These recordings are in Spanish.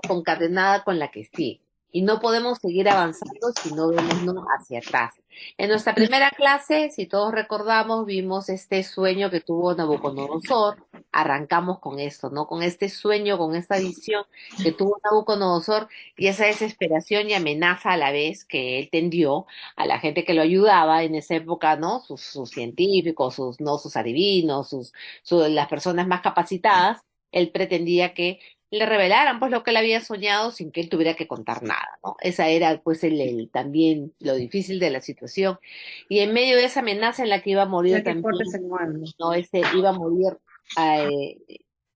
concatenada con la que sigue. Y no podemos seguir avanzando si no vemos, ¿no?, hacia atrás. En nuestra primera clase, si todos recordamos, vimos este sueño que tuvo Nabucodonosor. Arrancamos con esto, ¿no? Con este sueño, con esta visión que tuvo Nabucodonosor y esa desesperación y amenaza a la vez que él tendió a la gente que lo ayudaba en esa época, ¿no? Sus científicos, ¿no?, sus adivinos, las personas más capacitadas. Él pretendía que le revelaran pues lo que él había soñado sin que él tuviera que contar nada, ¿no? Esa era pues también lo difícil de la situación. Y en medio de esa amenaza en la que iba a morir Ya que también, fuerte se mueve. ¿no? Iba a morir eh,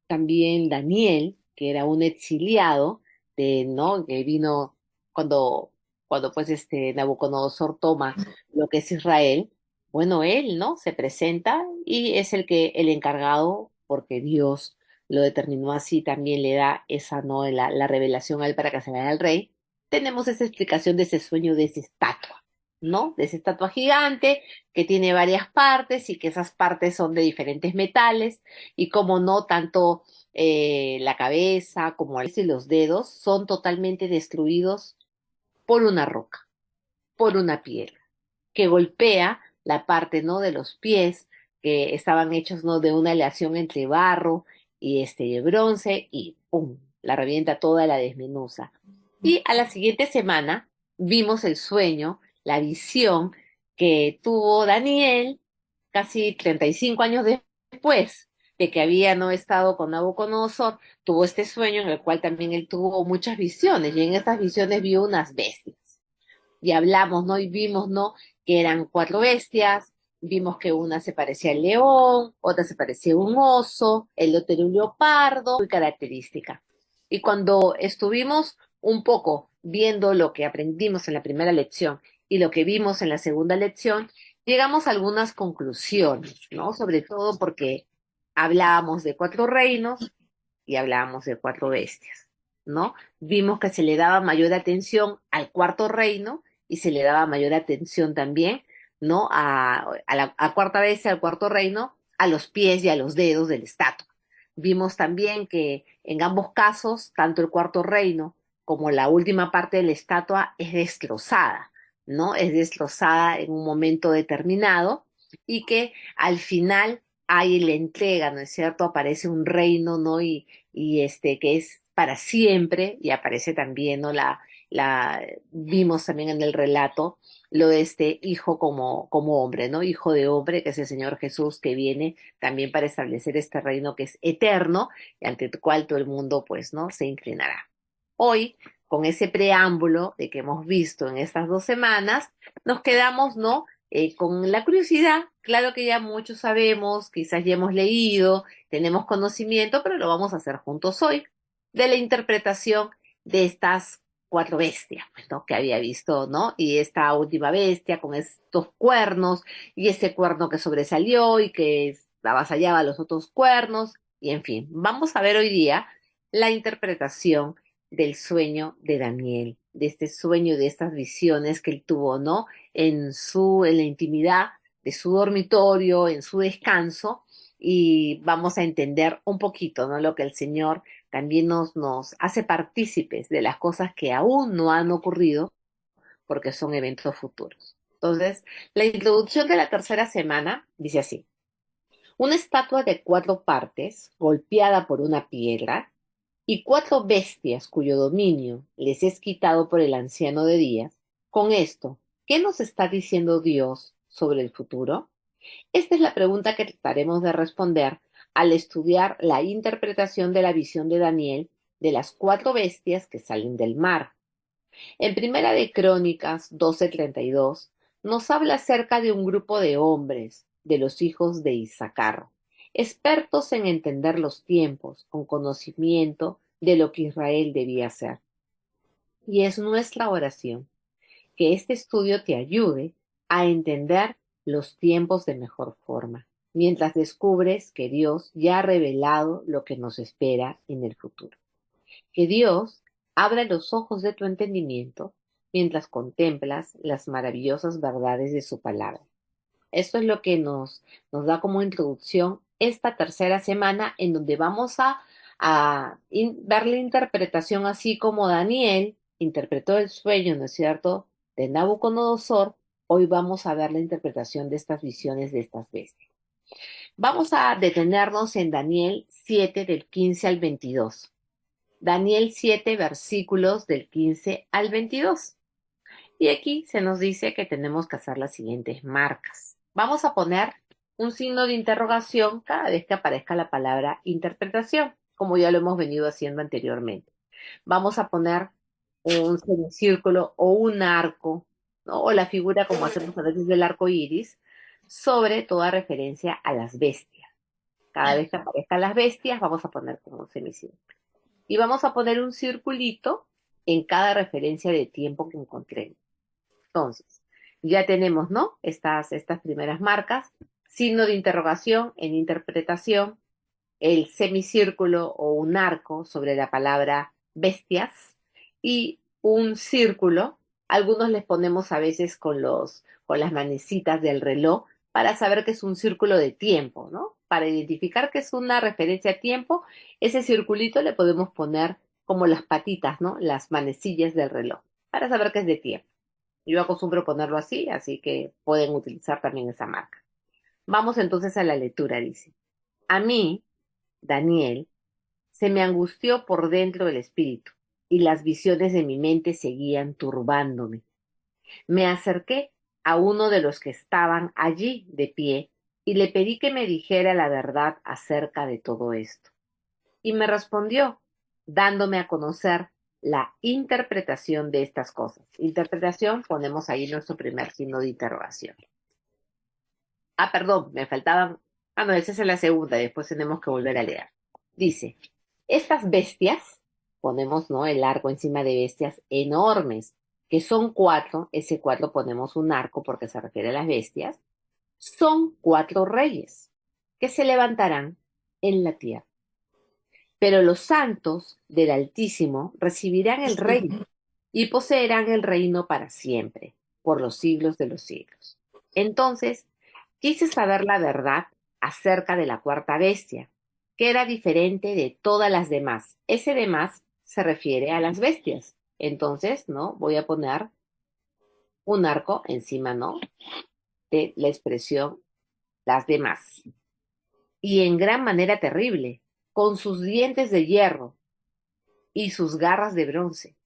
también Daniel, que era un exiliado, ¿no? Que vino cuando, cuando pues Nabucodonosor toma lo que es Israel. Bueno, él, ¿no?, se presenta y es el encargado, porque Dios lo determinó así, también le da esa, ¿no?, la revelación a él para que se vaya al rey. Tenemos esa explicación de ese sueño, de esa estatua, ¿no? De esa estatua gigante que tiene varias partes y que esas partes son de diferentes metales y como no, tanto la cabeza como y los dedos son totalmente destruidos por una roca, por una piedra, que golpea la parte, ¿no?, de los pies, que estaban hechos, ¿no?, de una aleación entre barro y bronce, y ¡pum!, la revienta toda, la desmenuza. Y a la siguiente semana vimos el sueño, la visión que tuvo Daniel casi 35 años después de que había no estado con Nabucodonosor. Tuvo este sueño en el cual también él tuvo muchas visiones, y en esas visiones vio unas bestias y hablamos, ¿no? Y vimos, ¿no?, que eran cuatro bestias, vimos que una se parecía al león, otra se parecía a un oso, el otro era un leopardo, muy característica. Y cuando estuvimos un poco viendo lo que aprendimos en la primera lección y lo que vimos en la segunda lección, llegamos a algunas conclusiones, ¿no? Sobre todo porque hablábamos de cuatro reinos y hablábamos de cuatro bestias, ¿no? Vimos que se le daba mayor atención al cuarto reino y se le daba mayor atención también, ¿no?, a cuarta bestia, al cuarto reino, a los pies y a los dedos del estatua. Vimos también que en ambos casos, tanto el cuarto reino como la última parte de la estatua es destrozada, ¿no? Es destrozada en un momento determinado y que al final hay la entrega, ¿no es cierto? Aparece un reino, ¿no? Y que es para siempre, y aparece también, ¿no?, vimos también en el relato lo de este hijo como hombre, ¿no? Hijo de hombre, que es el Señor Jesús, que viene también para establecer este reino que es eterno, y ante el cual todo el mundo, pues, ¿no?, se inclinará. Hoy, con ese preámbulo de que hemos visto en estas 2 semanas, nos quedamos, ¿no?, con la curiosidad. Claro que ya muchos sabemos, quizás ya hemos leído, tenemos conocimiento, pero lo vamos a hacer juntos hoy, de la interpretación de estas cuatro bestias, pues, ¿no?, que había visto, ¿no? Y esta última bestia con estos cuernos, y ese cuerno que sobresalió y que avasallaba a los otros cuernos, y en fin, vamos a ver hoy día la interpretación del sueño de Daniel, de este sueño, de estas visiones que él tuvo, ¿no?, en la intimidad de su dormitorio, en su descanso, y vamos a entender un poquito, ¿no?, lo que el Señor también nos hace partícipes de las cosas que aún no han ocurrido porque son eventos futuros. Entonces, la introducción de la tercera semana dice así: una estatua de cuatro partes, golpeada por una piedra, y cuatro bestias cuyo dominio les es quitado por el anciano de días. Con esto, ¿qué nos está diciendo Dios sobre el futuro? Esta es la pregunta que trataremos de responder al estudiar la interpretación de la visión de Daniel de las cuatro bestias que salen del mar. En Primera de Crónicas 12:32 nos habla acerca de un grupo de hombres, de los hijos de Isaacar, expertos en entender los tiempos, con conocimiento de lo que Israel debía hacer. Y es nuestra oración que este estudio te ayude a entender los tiempos de mejor forma, mientras descubres que Dios ya ha revelado lo que nos espera en el futuro. Que Dios abra los ojos de tu entendimiento mientras contemplas las maravillosas verdades de su palabra. Esto es lo que nos da como introducción esta tercera semana, en donde vamos a ver la interpretación así como Daniel interpretó el sueño, ¿no es cierto?, de Nabucodonosor. Hoy vamos a ver la interpretación de estas visiones de estas bestias. Vamos a detenernos en Daniel 7 del 15 al 22. Daniel 7 versículos del 15 al 22. Y aquí se nos dice que tenemos que hacer las siguientes marcas. Vamos a poner un signo de interrogación cada vez que aparezca la palabra interpretación, como ya lo hemos venido haciendo anteriormente. Vamos a poner un semicírculo o un arco, ¿no? O la figura, como hacemos a veces del arco iris, sobre toda referencia a las bestias. Cada vez que aparezcan las bestias, vamos a poner como un semicírculo. Y vamos a poner un circulito en cada referencia de tiempo que encontremos. Entonces, ya tenemos, ¿no? Estas primeras marcas. Signo de interrogación en interpretación, el semicírculo o un arco sobre la palabra bestias y un círculo. Algunos les ponemos a veces con las manecitas del reloj para saber que es un círculo de tiempo, ¿no? Para identificar que es una referencia a tiempo, ese circulito le podemos poner como las patitas, ¿no? Las manecillas del reloj, para saber que es de tiempo. Yo acostumbro ponerlo así, así que pueden utilizar también esa marca. Vamos entonces a la lectura, dice. A mí, Daniel, se me angustió por dentro el espíritu, y las visiones de mi mente seguían turbándome. Me acerqué a uno de los que estaban allí de pie, y le pedí que me dijera la verdad acerca de todo esto. Y me respondió, dándome a conocer la interpretación de estas cosas. Interpretación, ponemos ahí nuestro primer signo de interrogación. Ah, perdón, me faltaban. Ah, no, esa es la segunda, después tenemos que volver a leer. Dice, estas bestias, ponemos, ¿no?, el arco encima de bestias enormes, que son cuatro, ese cuatro ponemos un arco porque se refiere a las bestias, son cuatro reyes que se levantarán en la tierra. Pero los santos del Altísimo recibirán el reino y poseerán el reino para siempre, por los siglos de los siglos. Entonces, quise saber la verdad acerca de la cuarta bestia, que era diferente de todas las demás. Ese demás se refiere a las bestias. Entonces, ¿no? Voy a poner un arco encima, ¿no?, de la expresión las demás. Y en gran manera terrible, con sus dientes de hierro y sus garras de bronce,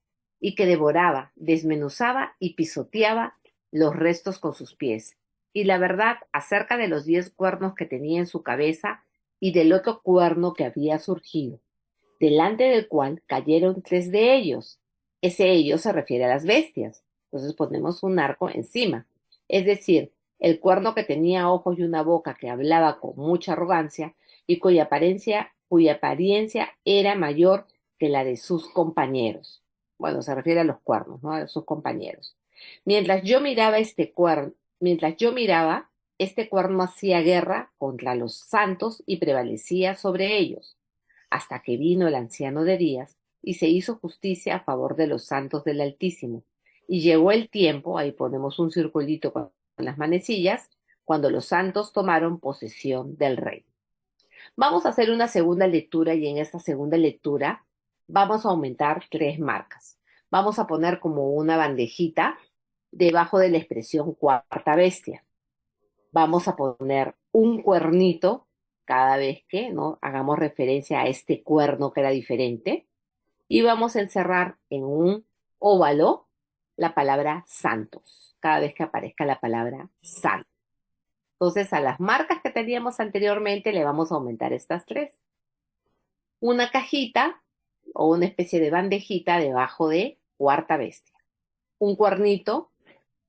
y que devoraba, desmenuzaba y pisoteaba los restos con sus pies. Y la verdad acerca de los 10 cuernos que tenía en su cabeza y del otro cuerno que había surgido, delante del cual cayeron 3 de ellos. Ese ellos se refiere a las bestias. Entonces ponemos un arco encima. Es decir, el cuerno que tenía ojos y una boca que hablaba con mucha arrogancia y cuya apariencia era mayor que la de sus compañeros. Bueno, se refiere a los cuernos, ¿no?, a sus compañeros. Mientras yo miraba, este cuerno hacía guerra contra los santos y prevalecía sobre ellos, hasta que vino el anciano de días y se hizo justicia a favor de los santos del Altísimo. Y llegó el tiempo, ahí ponemos un circulito con las manecillas, cuando los santos tomaron posesión del reino. Vamos a hacer una segunda lectura y en esta segunda lectura vamos a aumentar 3 marcas. Vamos a poner como una bandejita debajo de la expresión cuarta bestia. Vamos a poner un cuernito cada vez que, ¿no?, hagamos referencia a este cuerno que era diferente. Y vamos a encerrar en un óvalo la palabra santos, cada vez que aparezca la palabra santo. Entonces, a las marcas que teníamos anteriormente le vamos a aumentar estas 3. Una cajita o una especie de bandejita debajo de cuarta bestia. Un cuernito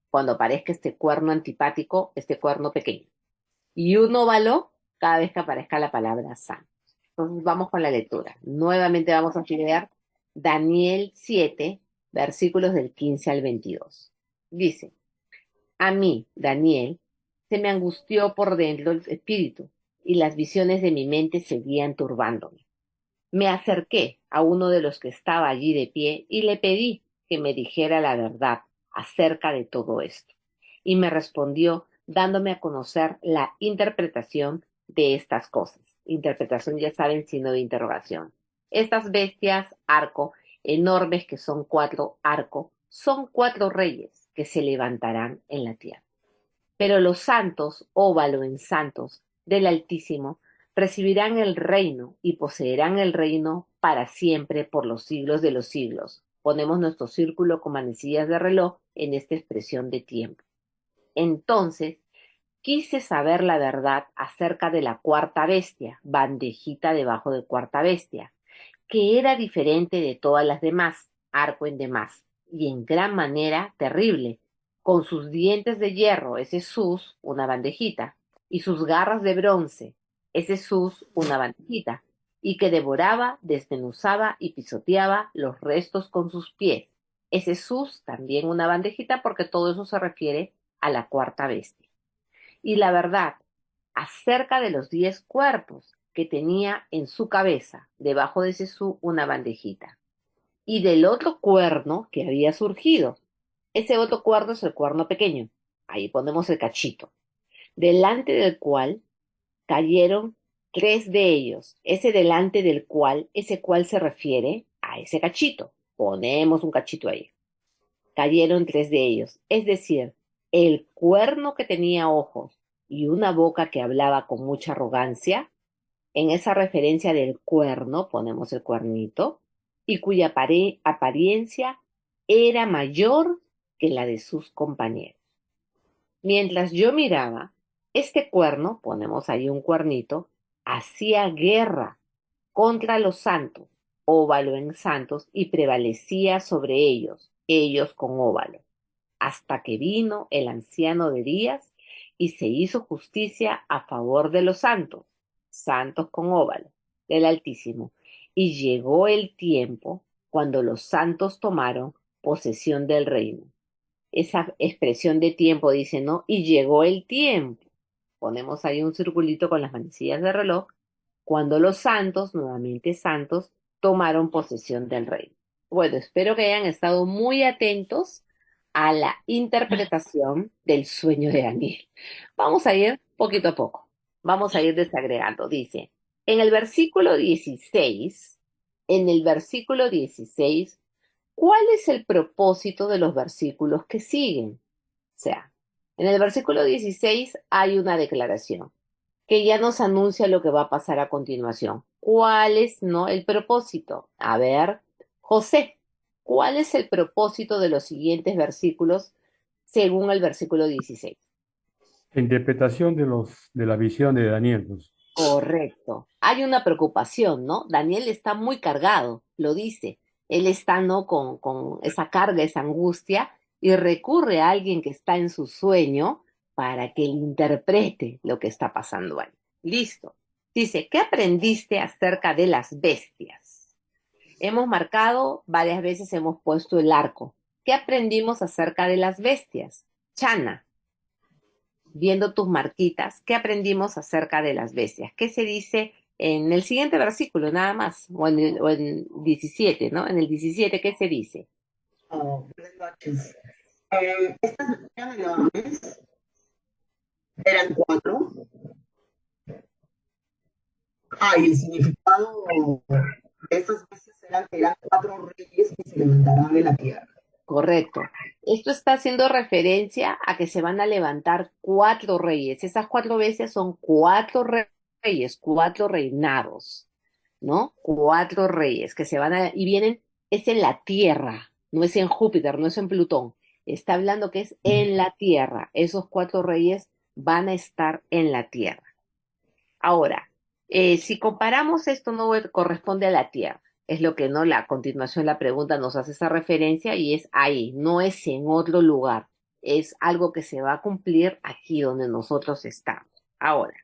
cuando aparezca este cuerno antipático, este cuerno pequeño. Y un óvalo cada vez que aparezca la palabra santo. Entonces vamos con la lectura. Nuevamente vamos a leer Daniel 7, versículos del 15 al 22. Dice, a mí, Daniel, se me angustió por dentro el espíritu, y las visiones de mi mente seguían turbándome. Me acerqué a uno de los que estaba allí de pie y le pedí que me dijera la verdad acerca de todo esto. Y me respondió dándome a conocer la interpretación de estas cosas. Interpretación, ya saben, signo de interrogación. Estas bestias, arco, enormes que son cuatro arco, son cuatro reyes que se levantarán en la tierra. Pero los santos, óvalo en santos, del Altísimo, recibirán el reino y poseerán el reino para siempre por los siglos de los siglos. Ponemos nuestro círculo con manecillas de reloj en esta expresión de tiempo. Entonces, quise saber la verdad acerca de la cuarta bestia, bandejita debajo de cuarta bestia, que era diferente de todas las demás, arco en demás, y en gran manera terrible, con sus dientes de hierro, ese sus, una bandejita, y sus garras de bronce, ese sus, una bandejita, y que devoraba, desmenuzaba y pisoteaba los restos con sus pies, ese sus, también una bandejita, porque todo eso se refiere a la cuarta bestia. Y la verdad acerca de los 10 cuerpos que tenía en su cabeza, debajo de Jesús una bandejita, y del otro cuerno que había surgido. Ese otro cuerno es el cuerno pequeño, ahí ponemos el cachito, delante del cual cayeron 3 de ellos, ese delante del cual, ese cual se refiere a ese cachito, ponemos un cachito ahí. Cayeron 3 de ellos, es decir, el cuerno que tenía ojos y una boca que hablaba con mucha arrogancia, en esa referencia del cuerno ponemos el cuernito, y cuya apariencia era mayor que la de sus compañeros. Mientras yo miraba, este cuerno, ponemos ahí un cuernito, hacía guerra contra los santos, óvalo en santos, y prevalecía sobre ellos, ellos con óvalo, hasta que vino el anciano de días y se hizo justicia a favor de los santos, santos con óvalo, del Altísimo. Y llegó el tiempo cuando los santos tomaron posesión del reino. Esa expresión de tiempo dice, ¿no? Y llegó el tiempo. Ponemos ahí un circulito con las manecillas de reloj, cuando los santos, nuevamente santos, tomaron posesión del reino. Bueno, espero que hayan estado muy atentos a la interpretación del sueño de Daniel. Vamos a ir poquito a poco. Vamos a ir desagregando. Dice, en el versículo 16, en el versículo 16, ¿cuál es el propósito de los versículos que siguen? O sea, en el versículo 16 hay una declaración que ya nos anuncia lo que va a pasar a continuación. ¿Cuál es, no, el propósito? A ver, José, ¿cuál es el propósito de los siguientes versículos según el versículo 16? La interpretación de la visión de Daniel, pues. Correcto. Hay una preocupación, ¿no? Daniel está muy cargado, lo dice. Él está, ¿no? Con esa carga, esa angustia, y recurre a alguien que está en su sueño para que le interprete lo que está pasando ahí. Listo. Dice, ¿qué aprendiste acerca de las bestias? Hemos marcado, varias veces hemos puesto el arco. ¿Qué aprendimos acerca de las bestias? Chana, viendo tus marquitas, ¿qué aprendimos acerca de las bestias? ¿Qué se dice en el siguiente versículo, nada más? O en 17, ¿no? En el 17, ¿qué se dice? Oh, buenas noches. Estas eran enormes, eran cuatro. Y el significado de estas veces eran que eran cuatro reyes que se levantarán de la tierra. Correcto. Esto está haciendo referencia a que se van a levantar 4 reyes. Esas 4 bestias son 4 reyes, 4 reinados, ¿no? 4 reyes que se van a, y vienen, es en la tierra, no es en Júpiter, no es en Plutón. Está hablando que es en la tierra. Esos 4 reyes van a estar en la tierra. Ahora, si comparamos esto, no corresponde a la tierra. Es lo que no, la continuación la pregunta nos hace esa referencia y es ahí, no es en otro lugar. Es algo que se va a cumplir aquí donde nosotros estamos. Ahora,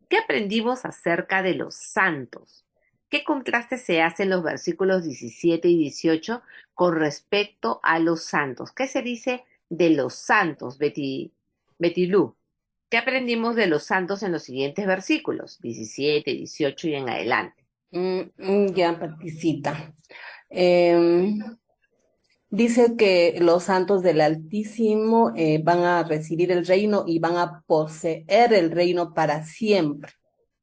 ¿qué aprendimos acerca de los santos? ¿Qué contraste se hace en los versículos 17 y 18 con respecto a los santos? ¿Qué se dice de los santos, Betty Lu? ¿Qué aprendimos de los santos en los siguientes versículos? 17, 18 y en adelante. Ya, Paticita. Em, Dice que los santos del Altísimo van a recibir el reino y van a poseer el reino para siempre,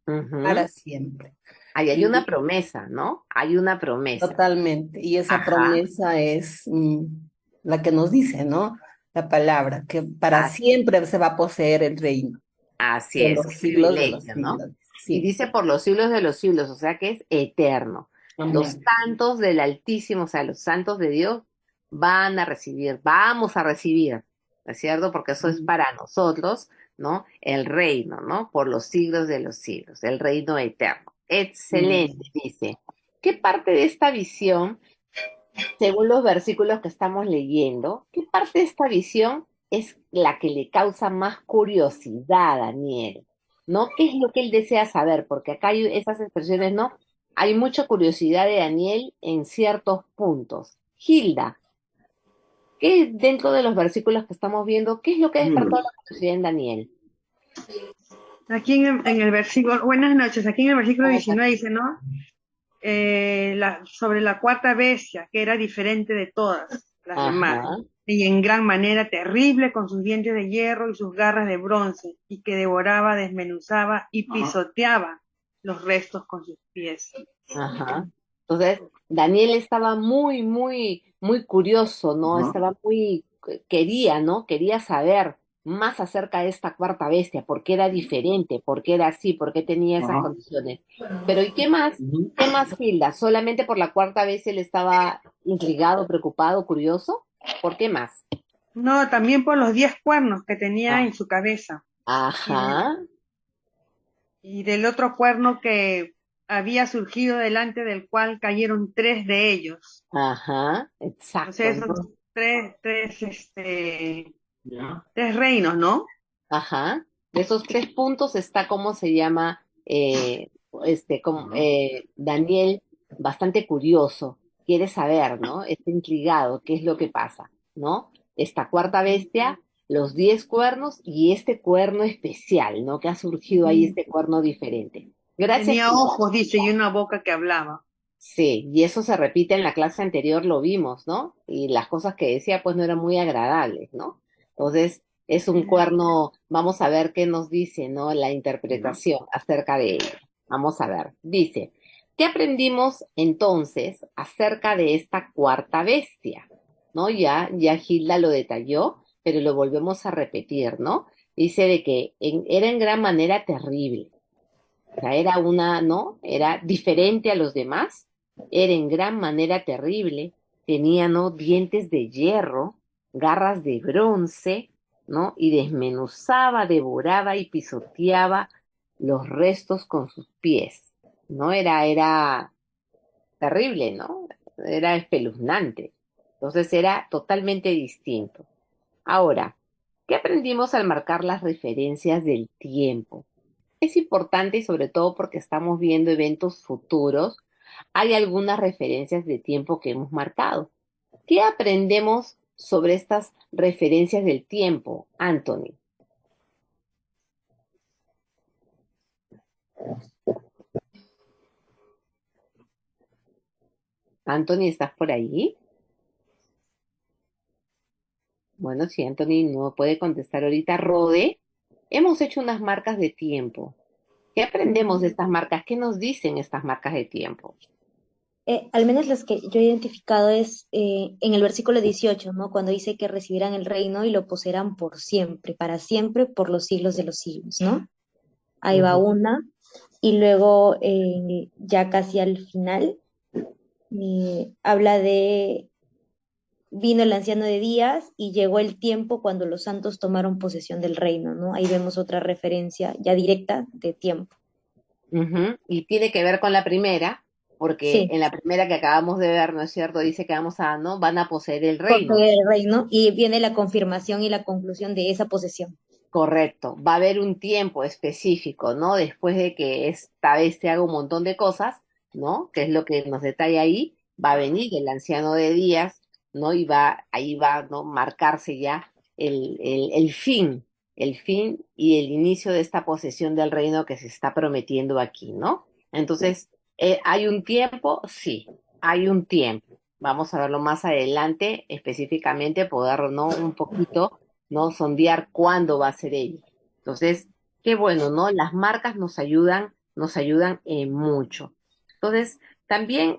Ujú. para siempre. Ahí hay una promesa, ¿no? Hay una promesa. Totalmente. Y esa Ajá, promesa es la que nos dice, ¿no? La palabra, que para as- siempre se va a poseer el reino así por es, los qué siglos de los privilegio, ¿no? siglos. Y Sí. dice por los siglos de los siglos, o sea que es eterno. Los Amén. santos del Altísimo, o sea, los santos de Dios, van a recibir, vamos a recibir, ¿no es cierto? Porque eso es para nosotros, ¿no? El reino, ¿no? Por los siglos de los siglos, el reino eterno. Excelente, dice. ¿Qué parte de esta visión, según los versículos que estamos leyendo, qué parte de esta visión es la que le causa más curiosidad a Daniel? ¿No? ¿Qué es lo que él desea saber? Porque acá hay esas expresiones, ¿no? Hay mucha curiosidad de Daniel en ciertos puntos. Hilda, ¿qué dentro de los versículos que estamos viendo, qué es lo que despertó la curiosidad en Daniel? Aquí en el versículo, buenas noches, aquí en el versículo Buenas 19 dice, ¿no? Sobre la cuarta bestia, que era diferente de todas las demás, Ajá, y en gran manera terrible, con sus dientes de hierro y sus garras de bronce, y que devoraba, desmenuzaba y pisoteaba los restos con sus pies. ajá. Entonces, Daniel estaba muy, muy, muy curioso, ¿no? Estaba muy, quería, ¿no? Quería saber más acerca de esta cuarta bestia, por qué era diferente, por qué era así, por qué tenía esas condiciones. Pero ¿y qué más? ¿Qué más, Hilda? ¿Solamente por la cuarta bestia él estaba intrigado, preocupado, curioso? ¿Por qué más? No, también por los 10 cuernos que tenía Ah, en su cabeza, y, del- ajá, y del otro cuerno que había surgido delante del cual cayeron 3 de ellos. ajá, O sea, exacto. esos Entonces, tres reinos, ¿no? ajá. De esos tres puntos está cómo se llama Daniel, bastante curioso, quiere saber, ¿no? Está intrigado, qué es lo que pasa, ¿no? Esta cuarta bestia, los 10 cuernos y este cuerno especial, ¿no? Que ha surgido ahí este cuerno diferente. Gracias, Tenía Hilda. ojos, dice, y una boca que hablaba. Sí, y eso se repite en la clase anterior, lo vimos, ¿no? Y las cosas que decía, pues no eran muy agradables, ¿no? Entonces, es un cuerno, vamos a ver qué nos dice, ¿no? La interpretación acerca de ello. Vamos a ver. Dice, ¿qué aprendimos entonces acerca de esta cuarta bestia? ¿No? Ya Gilda lo detalló, pero lo volvemos a repetir, ¿no? Dice de que era en gran manera terrible. O sea, era una, ¿no? Era diferente a los demás, era en gran manera terrible, tenía, ¿no? Dientes de hierro, garras de bronce, ¿no? Y desmenuzaba, devoraba y pisoteaba los restos con sus pies, ¿no? Era terrible, ¿no? Era espeluznante. Entonces era totalmente distinto. Ahora, ¿qué aprendimos al marcar las referencias del tiempo? Es importante y sobre todo porque estamos viendo eventos futuros, hay algunas referencias de tiempo que hemos marcado. ¿Qué aprendemos sobre estas referencias del tiempo, Anthony? Anthony, ¿estás por ahí? Bueno, si Anthony no puede contestar ahorita, Rode, hemos hecho unas marcas de tiempo. ¿Qué aprendemos de estas marcas? ¿Qué nos dicen estas marcas de tiempo? Al menos las que yo he identificado es en el versículo 18, ¿no? Cuando dice que recibirán el reino y lo poseerán por siempre, para siempre, por los siglos de los siglos, ¿no? Ahí va Ujú. una. Y luego, ya casi al final, habla de, vino el anciano de días y llegó el tiempo cuando los santos tomaron posesión del reino, ¿no? Ahí vemos otra referencia ya directa de tiempo. Ujú. Y tiene que ver con la primera, porque Sí, en la primera que acabamos de ver, ¿no es cierto? Dice que vamos a, ¿no? Van a poseer el reino. poseer el reino y viene la confirmación y la conclusión de esa posesión. Correcto. Va a haber un tiempo específico, ¿no? Después de que esta bestia haga un montón de cosas, ¿no? Que es lo que nos detalla ahí, va a venir el anciano de días, ¿no? Y ahí va, ¿no? Marcarse ya el fin y el inicio de esta posesión del reino que se está prometiendo aquí, ¿no? Entonces, ¿hay un tiempo? Sí, hay un tiempo. Vamos a verlo más adelante, específicamente, poder, ¿no? Un poquito, ¿no? Sondear cuándo va a ser ello. Entonces, qué bueno, ¿no? Las marcas nos ayudan en mucho. Entonces, también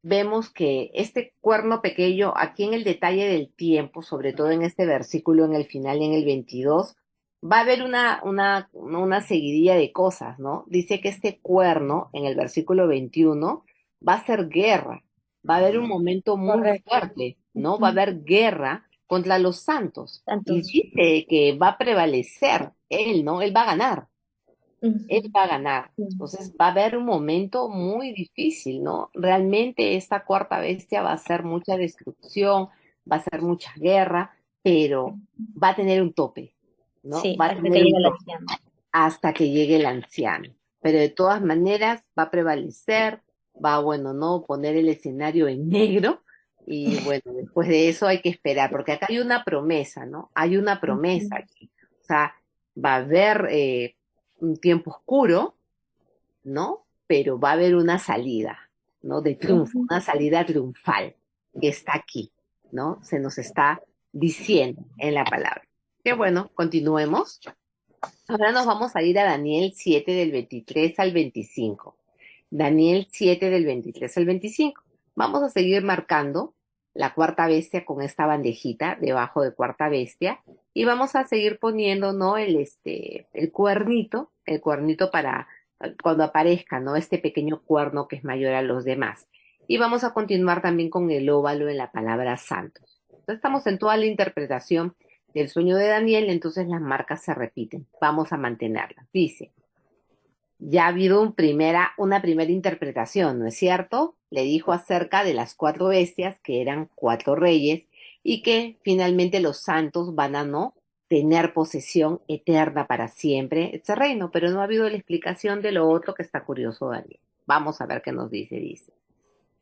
vemos que este cuerno pequeño, aquí en el detalle del tiempo, sobre todo en este versículo, en el final, en el 22, va a haber una seguidilla de cosas, ¿no? Dice que este cuerno, en el versículo 21, va a ser guerra, va a haber un momento muy Correcto. fuerte, ¿no? Va a haber guerra contra los santos. Y Santos. dice que va a prevalecer él, ¿no? Él va a ganar, él Ujú. va a ganar. Sí. Entonces va a haber un momento muy difícil, ¿no? Realmente esta cuarta bestia va a hacer mucha destrucción, va a ser mucha guerra, pero va a tener un tope, ¿no? Sí, Va a hasta que tener llegue un el tope anciano. hasta que llegue el anciano. Pero de todas maneras va a prevalecer, va, bueno, ¿no? Poner el escenario en negro. Y bueno, después de eso hay que esperar, porque acá hay una promesa, ¿no? Hay una promesa Ujú. aquí. O sea, va a haber un tiempo oscuro, ¿no? Pero va a haber una salida, ¿no? De triunfo, Ujú. una salida triunfal que está aquí, ¿no? Se nos está diciendo en la palabra. Qué bueno, continuemos. Ahora nos vamos a ir a Daniel 7 del 23 al 25. Daniel 7 del 23 al 25. Vamos a seguir marcando la cuarta bestia con esta bandejita debajo de cuarta bestia y vamos a seguir poniendo, ¿no? El cuernito para cuando aparezca, ¿no? Este pequeño cuerno que es mayor a los demás. Y vamos a continuar también con el óvalo en la palabra santos. Entonces estamos en toda la interpretación del sueño de Daniel, entonces las marcas se repiten. Vamos a mantenerlas. Dice, ya ha habido una primera interpretación, ¿no es cierto? Le dijo acerca de las cuatro bestias, que eran cuatro reyes, y que finalmente los santos van a no tener posesión eterna para siempre este reino, pero no ha habido la explicación de lo otro que está curioso Daniel. Vamos a ver qué nos dice, dice.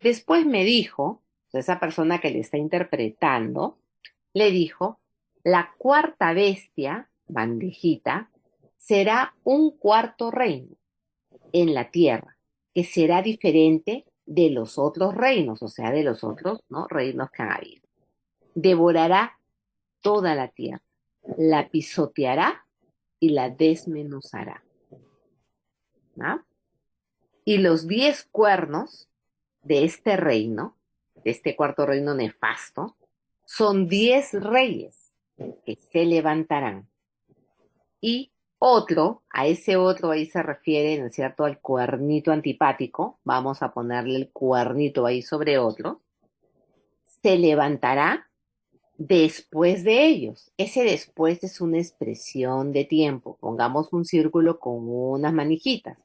Después me dijo, esa persona que le está interpretando, le dijo, la cuarta bestia, bandejita, será un cuarto reino en la tierra, que será diferente de los otros reinos, o sea, de los otros, ¿no? reinos que han habido. Devorará toda la tierra, la pisoteará y la desmenuzará, ¿no? Y los 10 cuernos de este reino, de este cuarto reino nefasto, son 10 reyes que se levantarán. Y otro, a ese otro ahí se refiere, ¿no es cierto?, al cuernito antipático, vamos a ponerle el cuernito ahí sobre otro, se levantará después de ellos. Ese después es una expresión de tiempo. Pongamos un círculo con unas manijitas,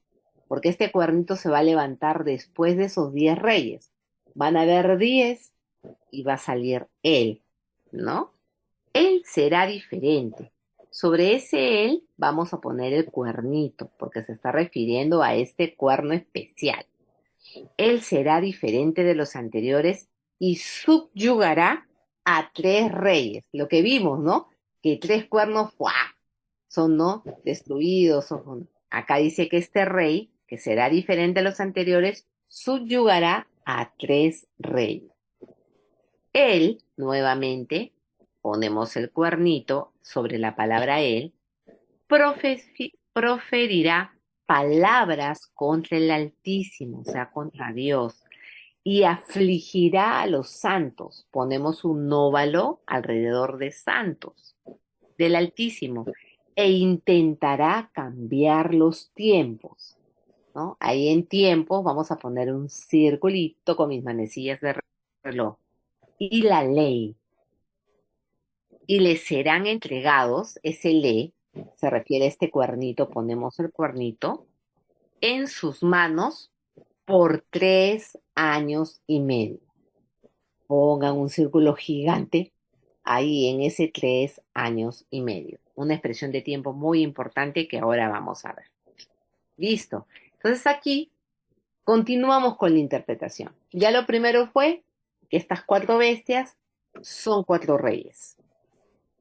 porque este cuernito se va a levantar después de esos 10 reyes. Van a haber 10 y va a salir él, ¿no? Él será diferente. Sobre ese él vamos a poner el cuernito, porque se está refiriendo a este cuerno especial. Él será diferente de los anteriores y subyugará a 3 reyes. Lo que vimos, ¿no? Que 3 cuernos ¡fua! Son, ¿no? Destruidos. Acá dice que este rey, que será diferente de los anteriores, subyugará a 3 reyes. Él, nuevamente, ponemos el cuernito sobre la palabra él, proferirá palabras contra el Altísimo, o sea, contra Dios, y afligirá a los santos. Ponemos un óvalo alrededor de santos, del Altísimo, e intentará cambiar los tiempos, ¿no? Ahí en tiempos vamos a poner un circulito con mis manecillas de reloj. Y la ley, y le serán entregados, ese le, se refiere a este cuernito, ponemos el cuernito, en sus manos por 3 años y medio. Pongan un círculo gigante ahí en ese 3 años y medio. Una expresión de tiempo muy importante que ahora vamos a ver. Listo. Entonces aquí continuamos con la interpretación. Ya lo primero fue que estas 4 bestias son 4 reyes.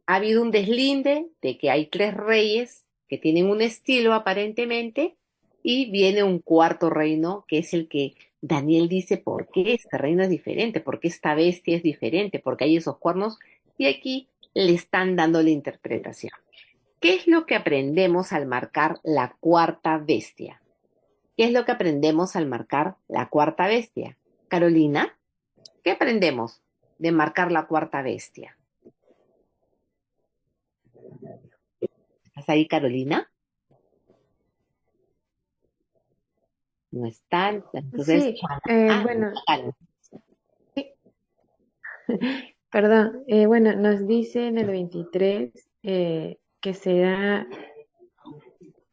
Ha habido un deslinde de que hay 3 reyes que tienen un estilo aparentemente y viene un cuarto reino que es el que Daniel dice, ¿por qué este reino es diferente? ¿Por qué esta bestia es diferente? Porque hay esos cuernos y aquí le están dando la interpretación. ¿Qué es lo que aprendemos al marcar la cuarta bestia? ¿Qué es lo que aprendemos al marcar la cuarta bestia? Carolina, ¿qué aprendemos de marcar la cuarta bestia? ¿Estás ahí, Carolina? No están. Entonces, Sí, Juana. Ah, bueno, Karen. perdón, bueno, nos dice en el 23 que será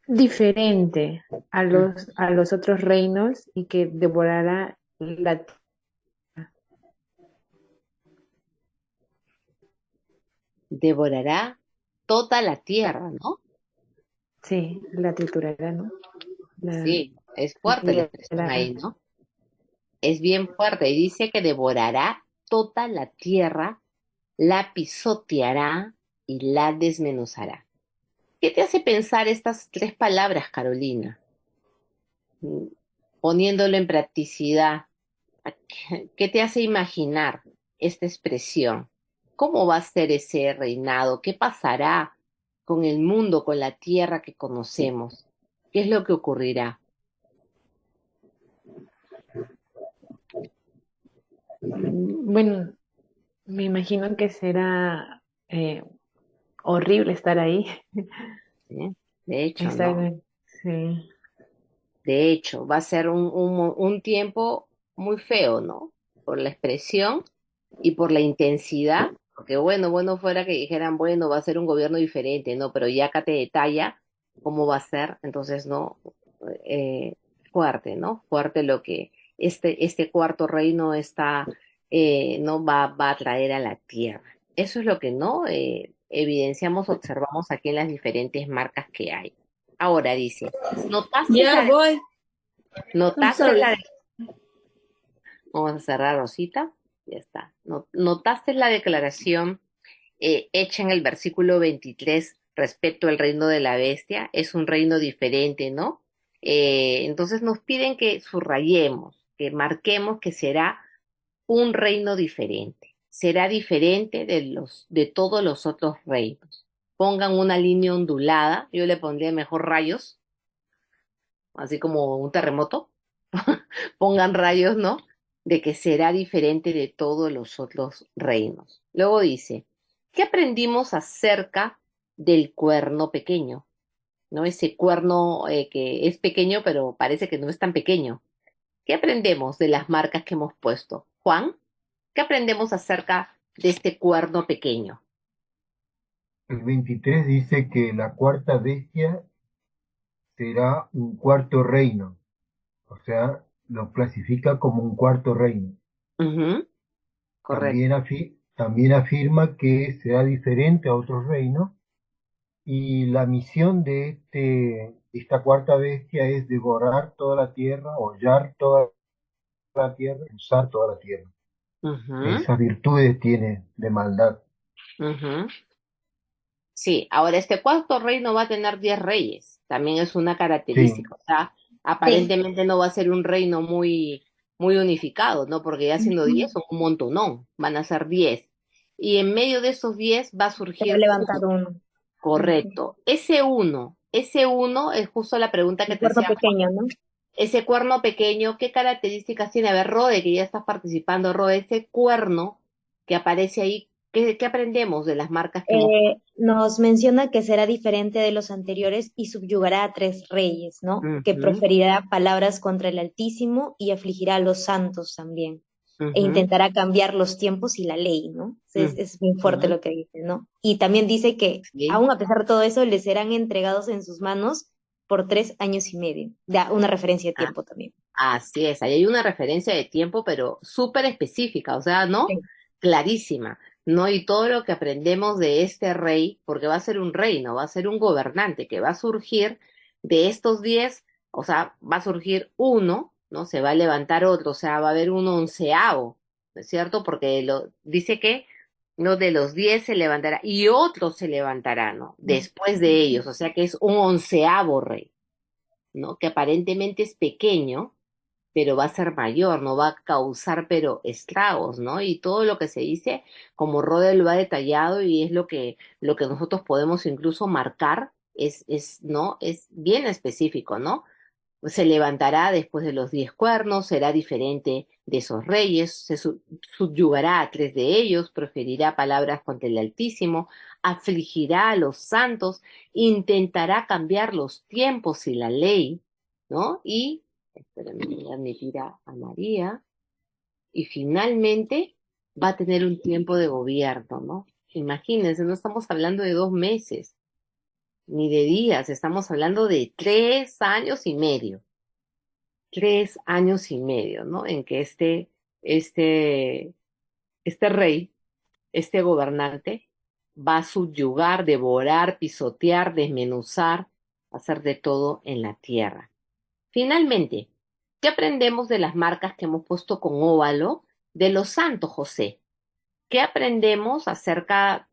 diferente a los otros reinos y que devorará Devorará toda la tierra, ¿no? sí, la triturará, ¿no? La Sí, es fuerte la expresión aniquilará. ahí, ¿no? Es bien fuerte y dice que devorará toda la tierra, la pisoteará y la desmenuzará. ¿Qué te hace pensar estas tres palabras, Carolina? Mm, Poniéndolo en practicidad, ¿qué te hace imaginar esta expresión? ¿Cómo va a ser ese reinado? ¿Qué pasará con el mundo, con la tierra que conocemos? ¿Qué es lo que ocurrirá? Bueno, me imagino que será horrible estar ahí. ¿Sí? De hecho, Estar, ¿no? sí, De hecho, va a ser un tiempo muy feo, ¿no? Por la expresión y por la intensidad, porque bueno fuera que dijeran, bueno, va a ser un gobierno diferente, ¿no? Pero ya acá te detalla cómo va a ser, entonces, ¿no? Eh, Fuerte, ¿no? Fuerte lo que este cuarto reino está, ¿no? Va a traer a la tierra. Eso es lo que, ¿no? Evidenciamos, observamos aquí en las diferentes marcas que hay. Ahora dice, ¿notaste Ya voy. I'm notaste sorry. vamos a cerrar Rosita, ya está. ¿Notaste la declaración hecha en el versículo 23 respecto al reino de la bestia? Es un reino diferente, ¿no? Entonces nos piden que subrayemos, que marquemos que será un reino diferente. Será diferente de todos los otros reinos. Pongan una línea ondulada, yo le pondría mejor rayos, así como un terremoto. Pongan rayos, ¿no? De que será diferente de todos los otros reinos. Luego dice, ¿qué aprendimos acerca del cuerno pequeño? ¿No? Ese cuerno que es pequeño, pero parece que no es tan pequeño. ¿Qué aprendemos de las marcas que hemos puesto? Juan, ¿qué aprendemos acerca de este cuerno pequeño? El 23 dice que la cuarta bestia será un cuarto reino, o sea, lo clasifica como un cuarto reino. Ujú, correcto. También afirma que será diferente a otros reinos y la misión de esta cuarta bestia es devorar toda la tierra, hollar toda la tierra, usar toda la tierra. Ujú, Esas virtudes tiene de maldad. ujú. Sí, ahora este cuarto reino va a tener 10 reyes, también es una Sí, característica, o sea, Sí. aparentemente no va a ser un reino muy unificado, ¿no? Porque ya siendo 10 Ujú. son un montonón, van a ser 10. Y en medio de esos 10 va a Se va a surgir levantar uno, uno. Ujú. correcto. Ese uno es justo la pregunta que El te cuerpo decía, pequeño, ¿no? ese cuerno pequeño, ¿qué características tiene? A ver, Rode, que ya estás participando, Rode, ese cuerno que aparece ahí, ¿qué aprendemos de las marcas que hemos... Nos menciona que será diferente de los anteriores y subyugará a tres reyes, ¿no? Que Ujú, proferirá palabras contra el Altísimo y afligirá a los santos también. E ujú. intentará cambiar los tiempos y la ley, ¿no? Es bien fuerte Ujú, lo que dice, ¿no? Y también dice que, sí, aún a pesar de todo eso, les serán entregados en sus manos por 3 años y medio. Da una referencia de ah, tiempo también. así es. Ahí hay una referencia de tiempo, pero súper específica, o sea, ¿no? Sí. Clarísima, ¿no? Y todo lo que aprendemos de este rey, porque va a ser un rey, ¿no? Va a ser un gobernante que va a surgir de estos 10, o sea, va a surgir uno, ¿no? Se va a levantar otro, o sea, va a haber un onceavo, ¿no es cierto? Porque dice que no de los 10 se levantará y otro se levantará, ¿no? Después de ellos, o sea que es un onceavo rey. ¿No? Que aparentemente es pequeño, pero va a ser mayor, no va a causar, pero estragos, ¿no? Y todo lo que se dice, como Rodel lo ha detallado y es lo que nosotros podemos incluso marcar, ¿no? Es bien específico, ¿no? Se levantará después de los 10 cuernos, será diferente de esos reyes, se subyugará a 3 de ellos, proferirá palabras contra el Altísimo, afligirá a los santos, intentará cambiar los tiempos y la ley, ¿no? Y, espérenme, voy a admitir a María, y finalmente va a tener un tiempo de gobierno, ¿no? Imagínense, no estamos hablando de 2 meses, ni de días, estamos hablando de 3 años y medio. 3 años y medio, ¿no? En que este, este rey, este gobernante, va a subyugar, devorar, pisotear, desmenuzar, hacer de todo en la tierra. Finalmente, ¿qué aprendemos de las marcas que hemos puesto con óvalo de los santos, José? ¿Qué aprendemos acerca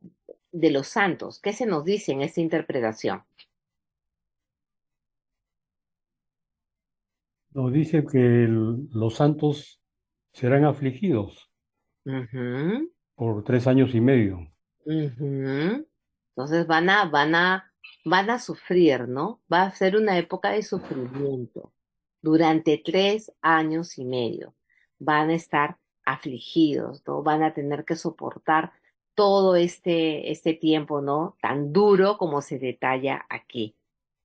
de los santos? ¿Qué se nos dice en esta interpretación? Nos dice que los santos serán afligidos Ujú, por 3 años y medio. ujú. Entonces van a sufrir, ¿no? Va a ser una época de sufrimiento. Durante 3 años y medio van a estar afligidos, ¿no? Van a tener que soportar todo este tiempo, ¿no? Tan duro como se detalla aquí.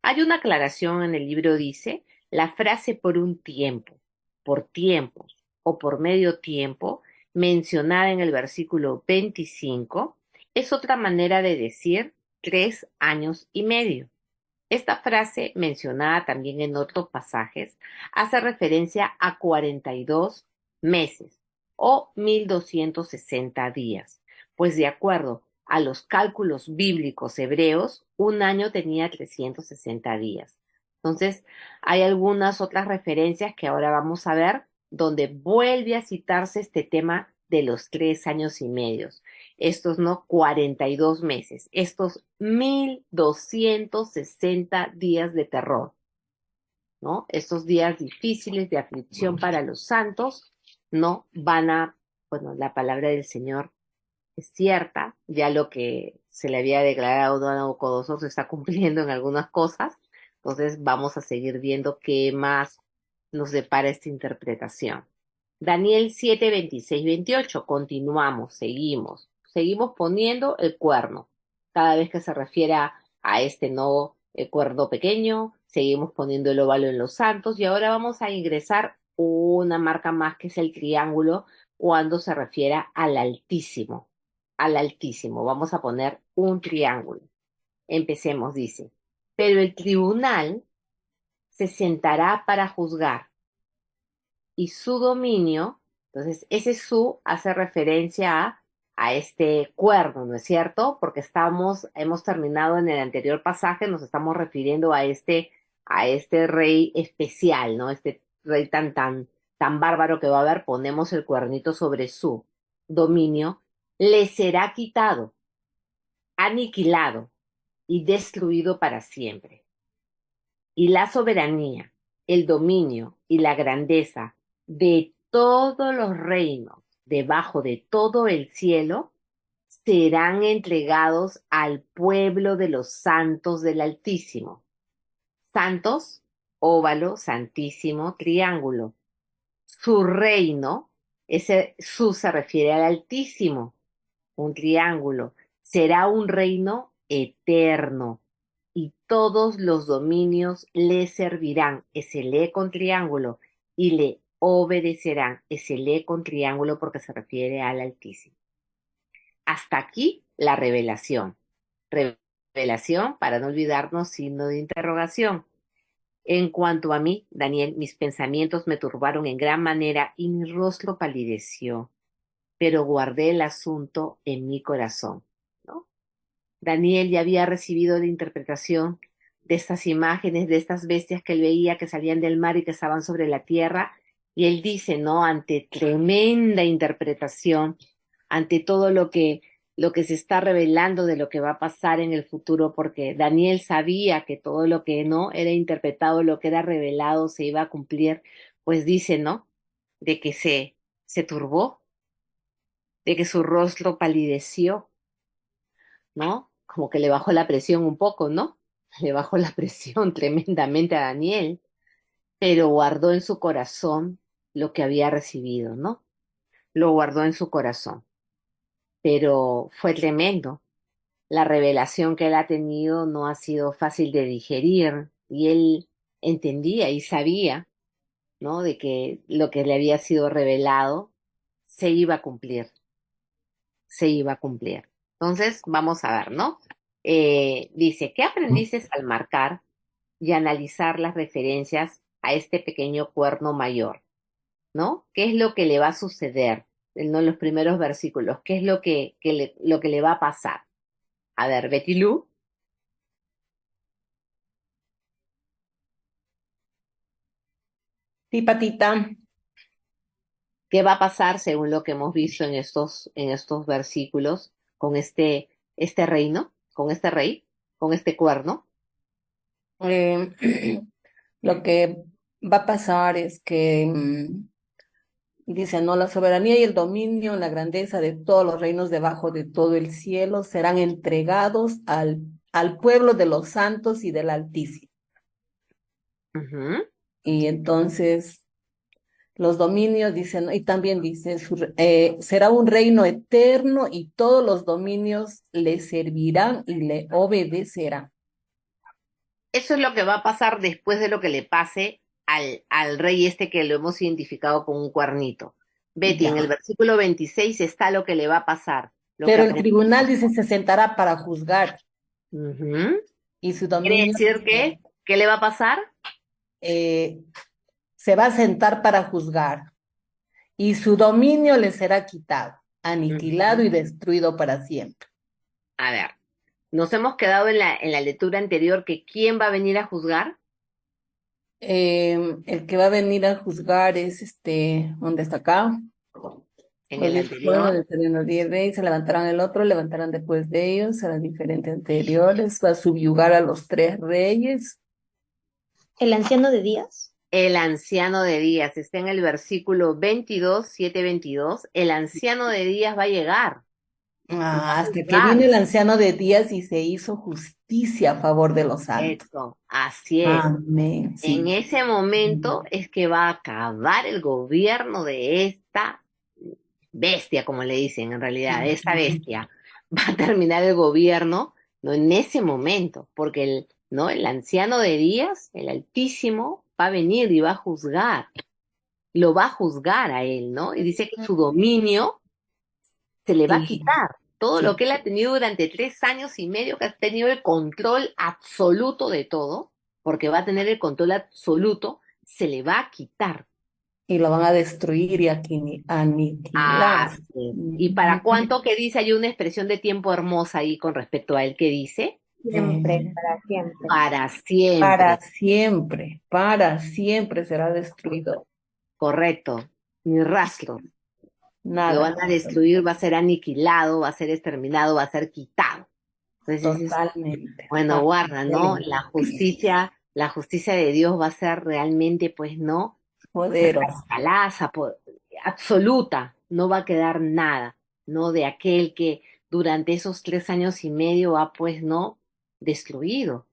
Hay una aclaración en el libro, dice, la frase por un tiempo, por tiempos o por medio tiempo, mencionada en el versículo 25, es otra manera de decir 3 años y medio. Esta frase, mencionada también en otros pasajes, hace referencia a 42 meses o 1260 días, pues de acuerdo a los cálculos bíblicos hebreos, un año tenía 360 días. Entonces, hay algunas otras referencias que ahora vamos a ver, donde vuelve a citarse este tema de los 3 años y medio. Estos no 42 meses, estos 1260 días de terror, ¿no? Estos días difíciles de aflicción para los santos, ¿no? Bueno, la palabra del Señor es cierta, ya lo que se le había declarado a Nabucodonosor se está cumpliendo en algunas cosas, entonces vamos a seguir viendo qué más nos depara esta interpretación. Daniel 7, 26, 28, continuamos, seguimos poniendo el cuerno. Cada vez que se refiere a este no cuerno pequeño, seguimos poniendo el óvalo en los santos y ahora vamos a ingresar una marca más que es el triángulo cuando se refiere al Altísimo. Al Altísimo, vamos a poner un triángulo. Empecemos, dice. Pero el tribunal se sentará para juzgar y su dominio, entonces ese su hace referencia a este cuerno, ¿no es cierto? Porque hemos terminado en el anterior pasaje, nos estamos refiriendo a este rey especial, ¿no? Este rey tan bárbaro que va a haber, ponemos el cuernito sobre su dominio, le será quitado, aniquilado y destruido para siempre. Y la soberanía, el dominio y la grandeza de todos los reinos debajo de todo el cielo serán entregados al pueblo de los santos del Altísimo. Santos, óvalo, santísimo, triángulo. Su reino, ese su se refiere al Altísimo, un triángulo, será un reino eterno y todos los dominios le servirán, ese le con triángulo, y le obedecerán, ese le con triángulo porque se refiere al Altísimo. Hasta aquí la revelación. Revelación, para no olvidarnos, signo de interrogación. En cuanto a mí, Daniel, mis pensamientos me turbaron en gran manera y mi rostro palideció, pero guardé el asunto en mi corazón, ¿no? Daniel ya había recibido la interpretación de estas imágenes, de estas bestias que él veía que salían del mar y que estaban sobre la tierra, y él dice, ¿no? Ante tremenda interpretación, ante todo lo que se está revelando de lo que va a pasar en el futuro, porque Daniel sabía que todo lo que no era interpretado, lo que era revelado, se iba a cumplir, pues dice, ¿no? De que se turbó, de que su rostro palideció, ¿no? Como que le bajó la presión un poco, ¿no? Le bajó la presión tremendamente a Daniel. pero guardó en su corazón lo que había recibido, ¿no? Lo guardó en su corazón. Pero fue tremendo. La revelación que él ha tenido no ha sido fácil de digerir y él entendía y sabía, ¿no? De que lo que le había sido revelado se iba a cumplir, se iba a cumplir. Entonces, vamos a ver, ¿no? Dice, ¿qué aprendiste al marcar y analizar las referencias a este pequeño cuerno mayor? ¿No? ¿Qué es lo que le va a suceder? ¿No? En los primeros versículos, ¿qué es lo que le va a pasar? A ver, Betty Lou, Sí, Patita. ¿qué va a pasar según lo que hemos visto en estos versículos con este reino, con este rey, con este cuerno? Eh, lo que va a pasar es que dice, no, la soberanía y el dominio, la grandeza de todos los reinos debajo de todo el cielo serán entregados al pueblo de los santos y del Altísimo. Ujú. Y entonces los dominios, dicen, y también dice, será un reino eterno y todos los dominios le servirán y le obedecerán. Eso es lo que va a pasar después de lo que le pase al rey este que lo hemos identificado con un cuernito. Betty, en el Ya. versículo 26 está lo que le va a pasar, lo que Pero el aprendimos. tribunal, dice, se sentará para juzgar Ujú. y su ¿Quiere dominio, decir que qué le va a pasar? eh, se va a sentar para juzgar y su dominio le será quitado, aniquilado Ujú. y destruido para siempre. A ver, nos hemos quedado en la lectura anterior que ¿quién va a venir a juzgar? El que va a venir a juzgar es ¿dónde está acá? En Los el 10 pueblos anterior. de los 10 reyes se levantarán el otro, levantarán después de ellos a las diferentes anteriores, va a subyugar a los 3 reyes. El anciano de días. El anciano de días, está en el versículo 22, 7:22. El anciano de días va a llegar y va a Hasta que vino juzgar. el anciano de días y se hizo justicia a favor de los santos. Eso, así es. Amén, En sí. ese momento es que va a acabar el gobierno de esta bestia, como le dicen en realidad, de esta bestia. Va a terminar el gobierno, ¿no? En ese momento, porque ¿no? El anciano de días, el Altísimo, va a venir y va a juzgar, lo va a juzgar a él, ¿no? Y dice que su dominio se le va a Sí, quitar. Todo lo sí. que él ha tenido durante 3 años y medio, que ha tenido el control absoluto de todo, porque va a tener el control absoluto, se le va a quitar. Y lo van a destruir y aniquilar. Ah, sí. ¿Y para cuánto que dice? Hay una expresión de tiempo hermosa ahí con respecto a él que dice, Siempre, para siempre. para Para siempre será destruido. correcto, ni rastro. Lo van Nada, a destruir, va a ser aniquilado, va a ser exterminado, va a ser quitado. Entonces dices, totalmente. bueno, guarda, ¿no? Amén. La justicia de Dios va a ser realmente, pues, ¿no? Poderoso. Escalaza, absoluta, no va a quedar nada, ¿no? De aquel que durante esos 3 años y medio ha, pues, ¿no? Destruido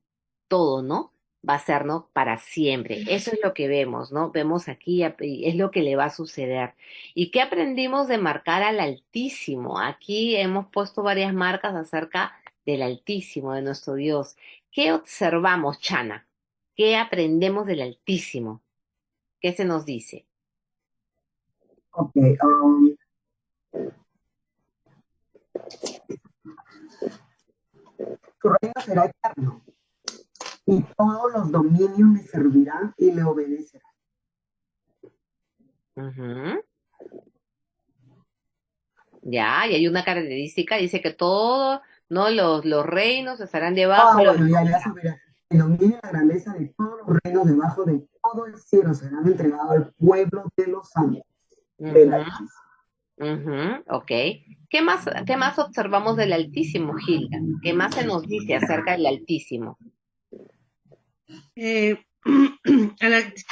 todo, ¿no? Va a ser, ¿no? Para siempre. Eso es lo que vemos, ¿no? Vemos aquí, y es lo que le va a suceder. ¿Y qué aprendimos de marcar al Altísimo? Aquí hemos puesto varias marcas acerca del Altísimo, de nuestro Dios. ¿Qué observamos, Chana? ¿Qué aprendemos del Altísimo? ¿Qué se nos dice? Ok, su reino será eterno y todos los dominios le servirán y le obedecerán. Ujú. Ya, y hay una característica, dice que todos, ¿no? Los reinos estarán debajo Ah, y la bueno, ya subirá. El dominio y la grandeza de todos los reinos debajo de todo el cielo serán entregados al pueblo de los santos. Del Ujú, ujú, ok. Qué más observamos del Altísimo, Gilda? ¿Qué más se nos dice acerca del Altísimo? Eh,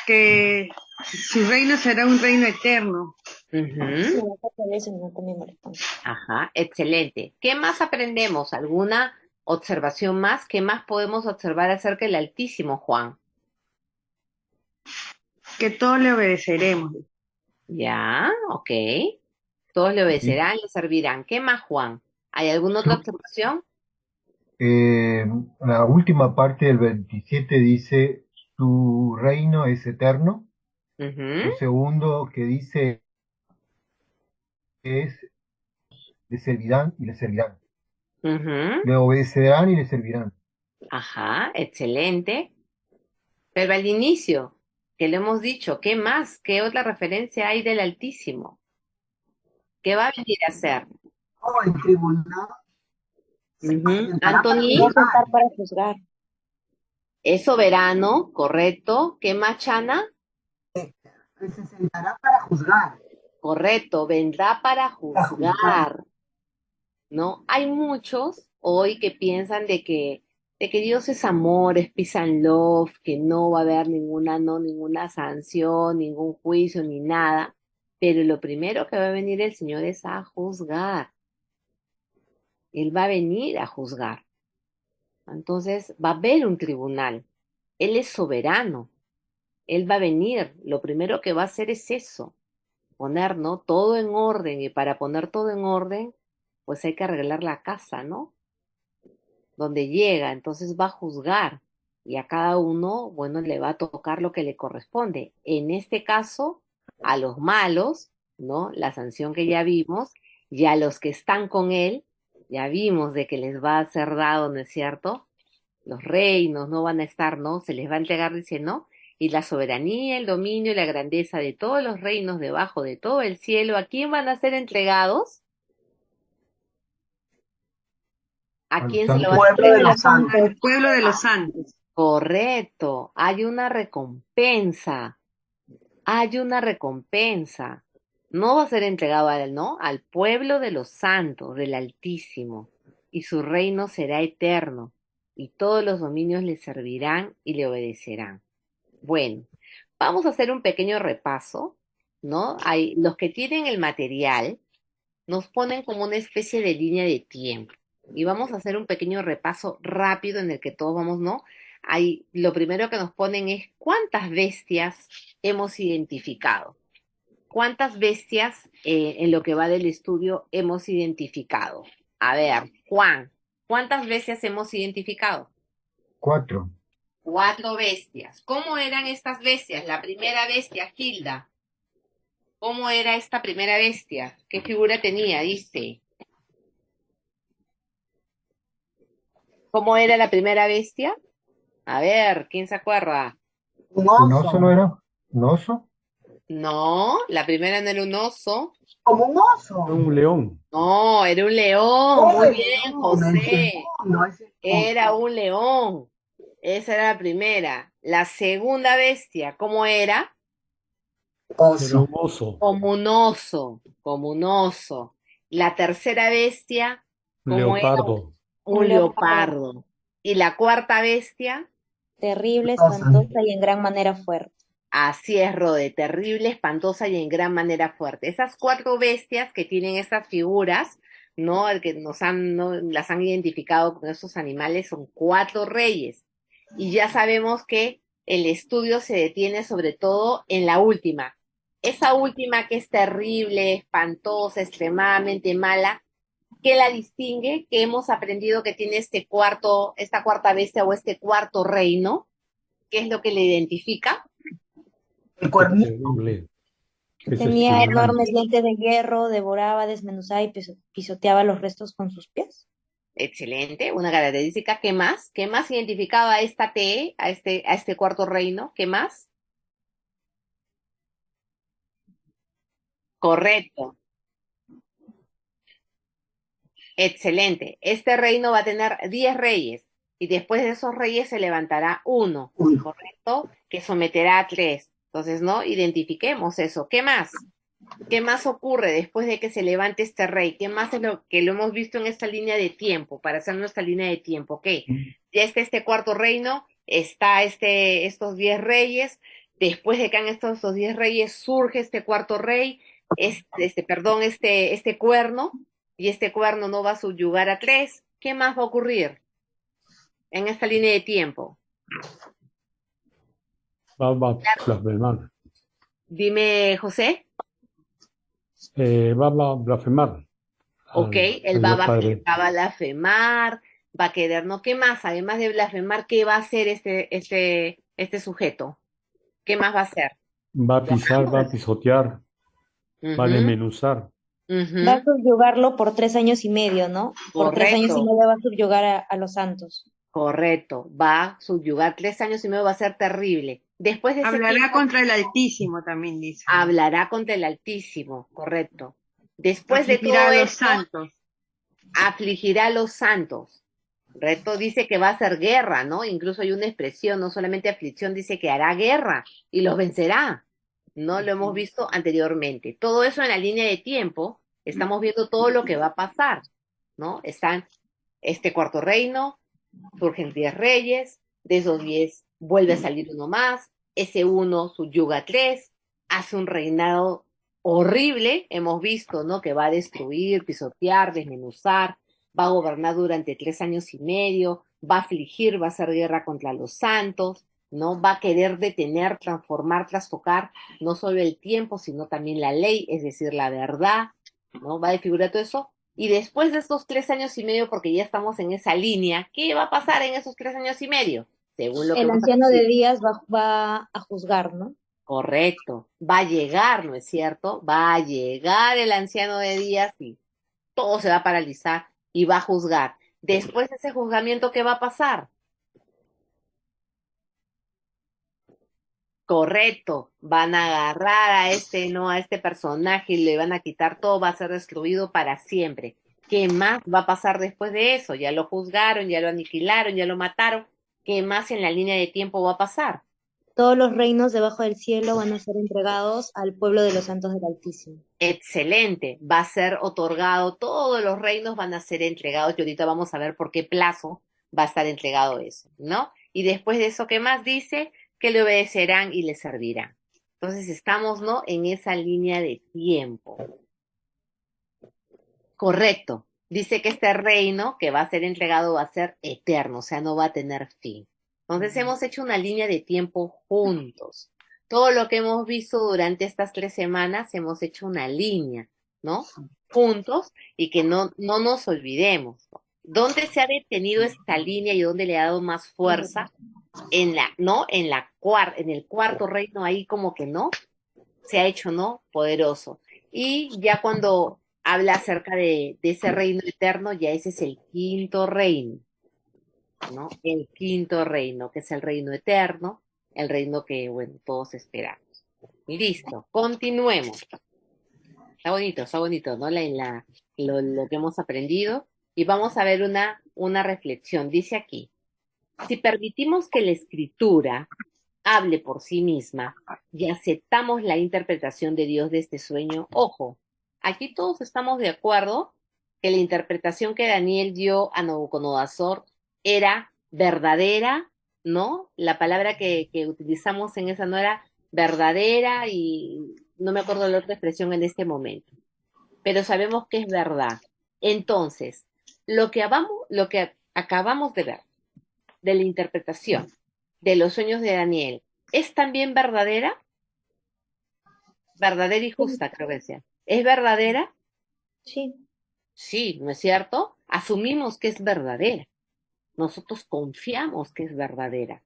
que su reino será un reino eterno. Ujú, Sí, eso no también me responde. ajá, excelente. ¿Qué más aprendemos? ¿Alguna observación más? ¿Qué más podemos observar acerca del Altísimo, Juan? que todos le obedeceremos. Ya, ok. Todos le Y obedecerán, le servirán. ¿Qué más, Juan? ¿Hay alguna otra su- observación? la última parte del 27 dice, su reino es eterno. Ujú, Lo segundo que dice es, le servirán y le servirán. ujú. Le obedecerán y le servirán. Ajá, excelente. Pero al inicio, que lo hemos dicho, ¿qué más? ¿Qué otra referencia hay del Altísimo? ¿Qué va a venir a hacer? Oh, el tribunal se Ujú. presentará para Se va a Anthony, juzgar. sentar para juzgar. es soberano, correcto. ¿Qué más, Chana? Se sentará para juzgar. Correcto, vendrá para Para juzgar. juzgar, ¿no? Hay muchos hoy que piensan de que Dios es amor, es peace and love, que no va a haber ninguna, no, ninguna sanción, ningún juicio, ni nada. Pero lo primero que va a venir el Señor es a juzgar. Él va a venir a juzgar. Entonces va a haber un tribunal. Él es soberano. Él va a venir. Lo primero que va a hacer es eso, poner, ¿no? Todo en orden. Y para poner todo en orden, pues hay que arreglar la casa, ¿no? Donde llega, entonces va a juzgar. Y a cada uno, bueno, le va a tocar lo que le corresponde. En este caso, a los malos, ¿no? La sanción que ya vimos, y a los que están con él, ya vimos de que les va a ser dado, ¿no es cierto? Los reinos no van a estar, ¿no? Se les va a entregar, dice, ¿no? Y la soberanía, el dominio y la grandeza de todos los reinos debajo de todo el cielo, ¿a quién van a ser entregados? ¿A A los quién se lo santos. van a Pueblo de entregar? los santos. Al pueblo de los santos. Correcto, hay una recompensa, hay una recompensa. No va a ser entregado a él, ¿no? Al pueblo de los santos, del Altísimo, y su reino será eterno, y todos los dominios le servirán y le obedecerán. Bueno, vamos a hacer un pequeño repaso, ¿no? Hay, los que tienen el material nos ponen como una especie de línea de tiempo. Y vamos a hacer un pequeño repaso rápido en el que todos vamos, ¿no? Ahí, lo primero que nos ponen es cuántas bestias hemos identificado. ¿Cuántas bestias en lo que va del estudio hemos identificado? A ver, Juan, ¿cuántas bestias hemos identificado? 4. 4 bestias. ¿Cómo eran estas bestias? La primera bestia, Hilda. ¿Cómo era esta primera bestia? ¿Qué figura tenía? Dice. ¿Cómo era la primera bestia? A ver, ¿quién se acuerda? Un ¿Un oso no oso. era? ¿Un oso? No, la primera no era un oso. Como un oso. Un león. No, era un león. Oh, Muy el bien, león. El José. segundo. Es el Era oso. un león. Esa era la primera. La segunda bestia, ¿cómo era? Era Oso. un oso. Como un oso, como un oso. La tercera bestia, ¿cómo era? Leopardo. Un Un leopardo. leopardo. Y la cuarta bestia, Terrible, Oso. espantosa y en gran manera fuerte. así es, Rode, terrible, espantosa y en gran manera fuerte. Esas 4 bestias que tienen estas figuras, ¿no? El que nos han, ¿no? Las han identificado con esos animales son 4 reyes. Y ya sabemos que el estudio se detiene sobre todo en la última. Esa última que es terrible, espantosa, extremadamente mala, ¿qué la distingue? ¿Qué hemos aprendido que tiene esta cuarta bestia o este cuarto reino? ¿Qué es lo que le identifica? El Es cuernito. terrible. Es Tenía espeluznante. enormes dientes de hierro, devoraba, desmenuzaba y pisoteaba los restos con sus pies. Excelente, una característica. ¿Qué más? ¿Qué más identificaba a esta T, a este cuarto reino? ¿Qué más? Correcto, excelente. Este reino va a tener 10 reyes y después de esos reyes se levantará uno, Uno. ¿correcto? Que someterá a 3. Entonces, ¿no? Identifiquemos eso. ¿Qué más? ¿Qué más ocurre después de que se levante este rey? ¿Qué más es lo que lo hemos visto en esta línea de tiempo, para hacer nuestra línea de tiempo? Ok, ya está este cuarto reino, está estos 10 reyes, después de que han estado estos 10 reyes, surge este cuarto rey, este cuerno, y este cuerno no va a subyugar a 3. ¿Qué más va a ocurrir en esta línea de tiempo? Va a blasfemar. Dime, José. Va a blasfemar Ok, él al va a Dios Padre. blasfemar, va a querer, ¿no? ¿Qué más? Además de blasfemar, ¿qué va a hacer este sujeto? ¿Qué más va a hacer? Va a Ya pisar, va a vamos. pisotear, va a Ujú, desmenuzar. Va a ujú, subyugarlo por 3 años y medio, ¿no? Por tres años y correcto. medio va a subyugar a los santos. Correcto, va a subyugar 3 años y medio, va a ser terrible. Después de ese Hablará tiempo, contra el Altísimo, también dice. hablará contra el Altísimo, correcto. Después de Afligirá todo a los esto, santos. afligirá a los santos. Correcto, dice que va a hacer guerra, ¿no? Incluso hay una expresión, no solamente aflicción, dice que hará guerra y los vencerá. No lo hemos visto anteriormente. Todo eso en la línea de tiempo, estamos viendo todo lo que va a pasar, ¿no? Están este cuarto reino, surgen 10 reyes, de esos 10 vuelve a salir uno más, ese uno subyuga a 3, hace un reinado horrible, hemos visto, ¿no? Que va a destruir, pisotear, desmenuzar, va a gobernar durante 3 años y medio, va a afligir, va a hacer guerra contra los santos, ¿no? Va a querer detener, transformar, trastocar no solo el tiempo, sino también la ley, es decir, la verdad, ¿no? Va a desfigurar todo eso y después de estos 3 años y medio, porque ya estamos en esa línea, ¿qué va a pasar en esos 3 años y medio? Según lo que El hemos anciano de aprendido. días va a juzgar, ¿no? Correcto. Va a llegar, ¿no es cierto? Va a llegar el anciano de días y todo se va a paralizar y va a juzgar. Después de ese juzgamiento, ¿qué va a pasar? Correcto. Van a agarrar a este, no, a este personaje y le van a quitar todo, va a ser destruido para siempre. ¿Qué más va a pasar después de eso? Ya lo juzgaron, ya lo aniquilaron, ya lo mataron. ¿Qué más en la línea de tiempo va a pasar? Todos los reinos debajo del cielo van a ser entregados al pueblo de los santos del Altísimo. Excelente, va a ser otorgado, todos los reinos van a ser entregados y ahorita vamos a ver por qué plazo va a estar entregado eso, ¿no? Y después de eso, ¿qué más dice? Que le obedecerán y le servirán. Entonces estamos, ¿no? En esa línea de tiempo. Correcto. Dice que este reino que va a ser entregado va a ser eterno, o sea, no va a tener fin. Entonces hemos hecho una línea de tiempo juntos. Todo lo que hemos visto durante estas 3 semanas hemos hecho una línea, ¿no? Juntos y que no nos olvidemos, ¿no? ¿Dónde se ha detenido esta línea y dónde le ha dado más fuerza? ¿No? En el cuarto reino ahí como que no, se ha hecho, ¿no? Poderoso. Y ya cuando habla acerca de ese reino eterno, ya ese es el quinto reino, ¿no? El quinto reino, que es el reino eterno, el reino que, bueno, todos esperamos. Listo, continuemos. Está bonito, ¿no? Lo que hemos aprendido. Y vamos a ver una reflexión. Dice aquí, si permitimos que la escritura hable por sí misma y aceptamos la interpretación de Dios de este sueño, ojo, aquí todos estamos de acuerdo que la interpretación que Daniel dio a Nabucodonosor era verdadera, ¿no? La palabra que utilizamos en esa no era verdadera y no me acuerdo la otra expresión en este momento, pero sabemos que es verdad. Entonces, lo que acabamos de ver de la interpretación de los sueños de Daniel es también verdadera, verdadera y Sí, justa, creo que sea. ¿Es verdadera? sí. Sí, ¿no es cierto? Asumimos que es verdadera. Nosotros confiamos que es verdadera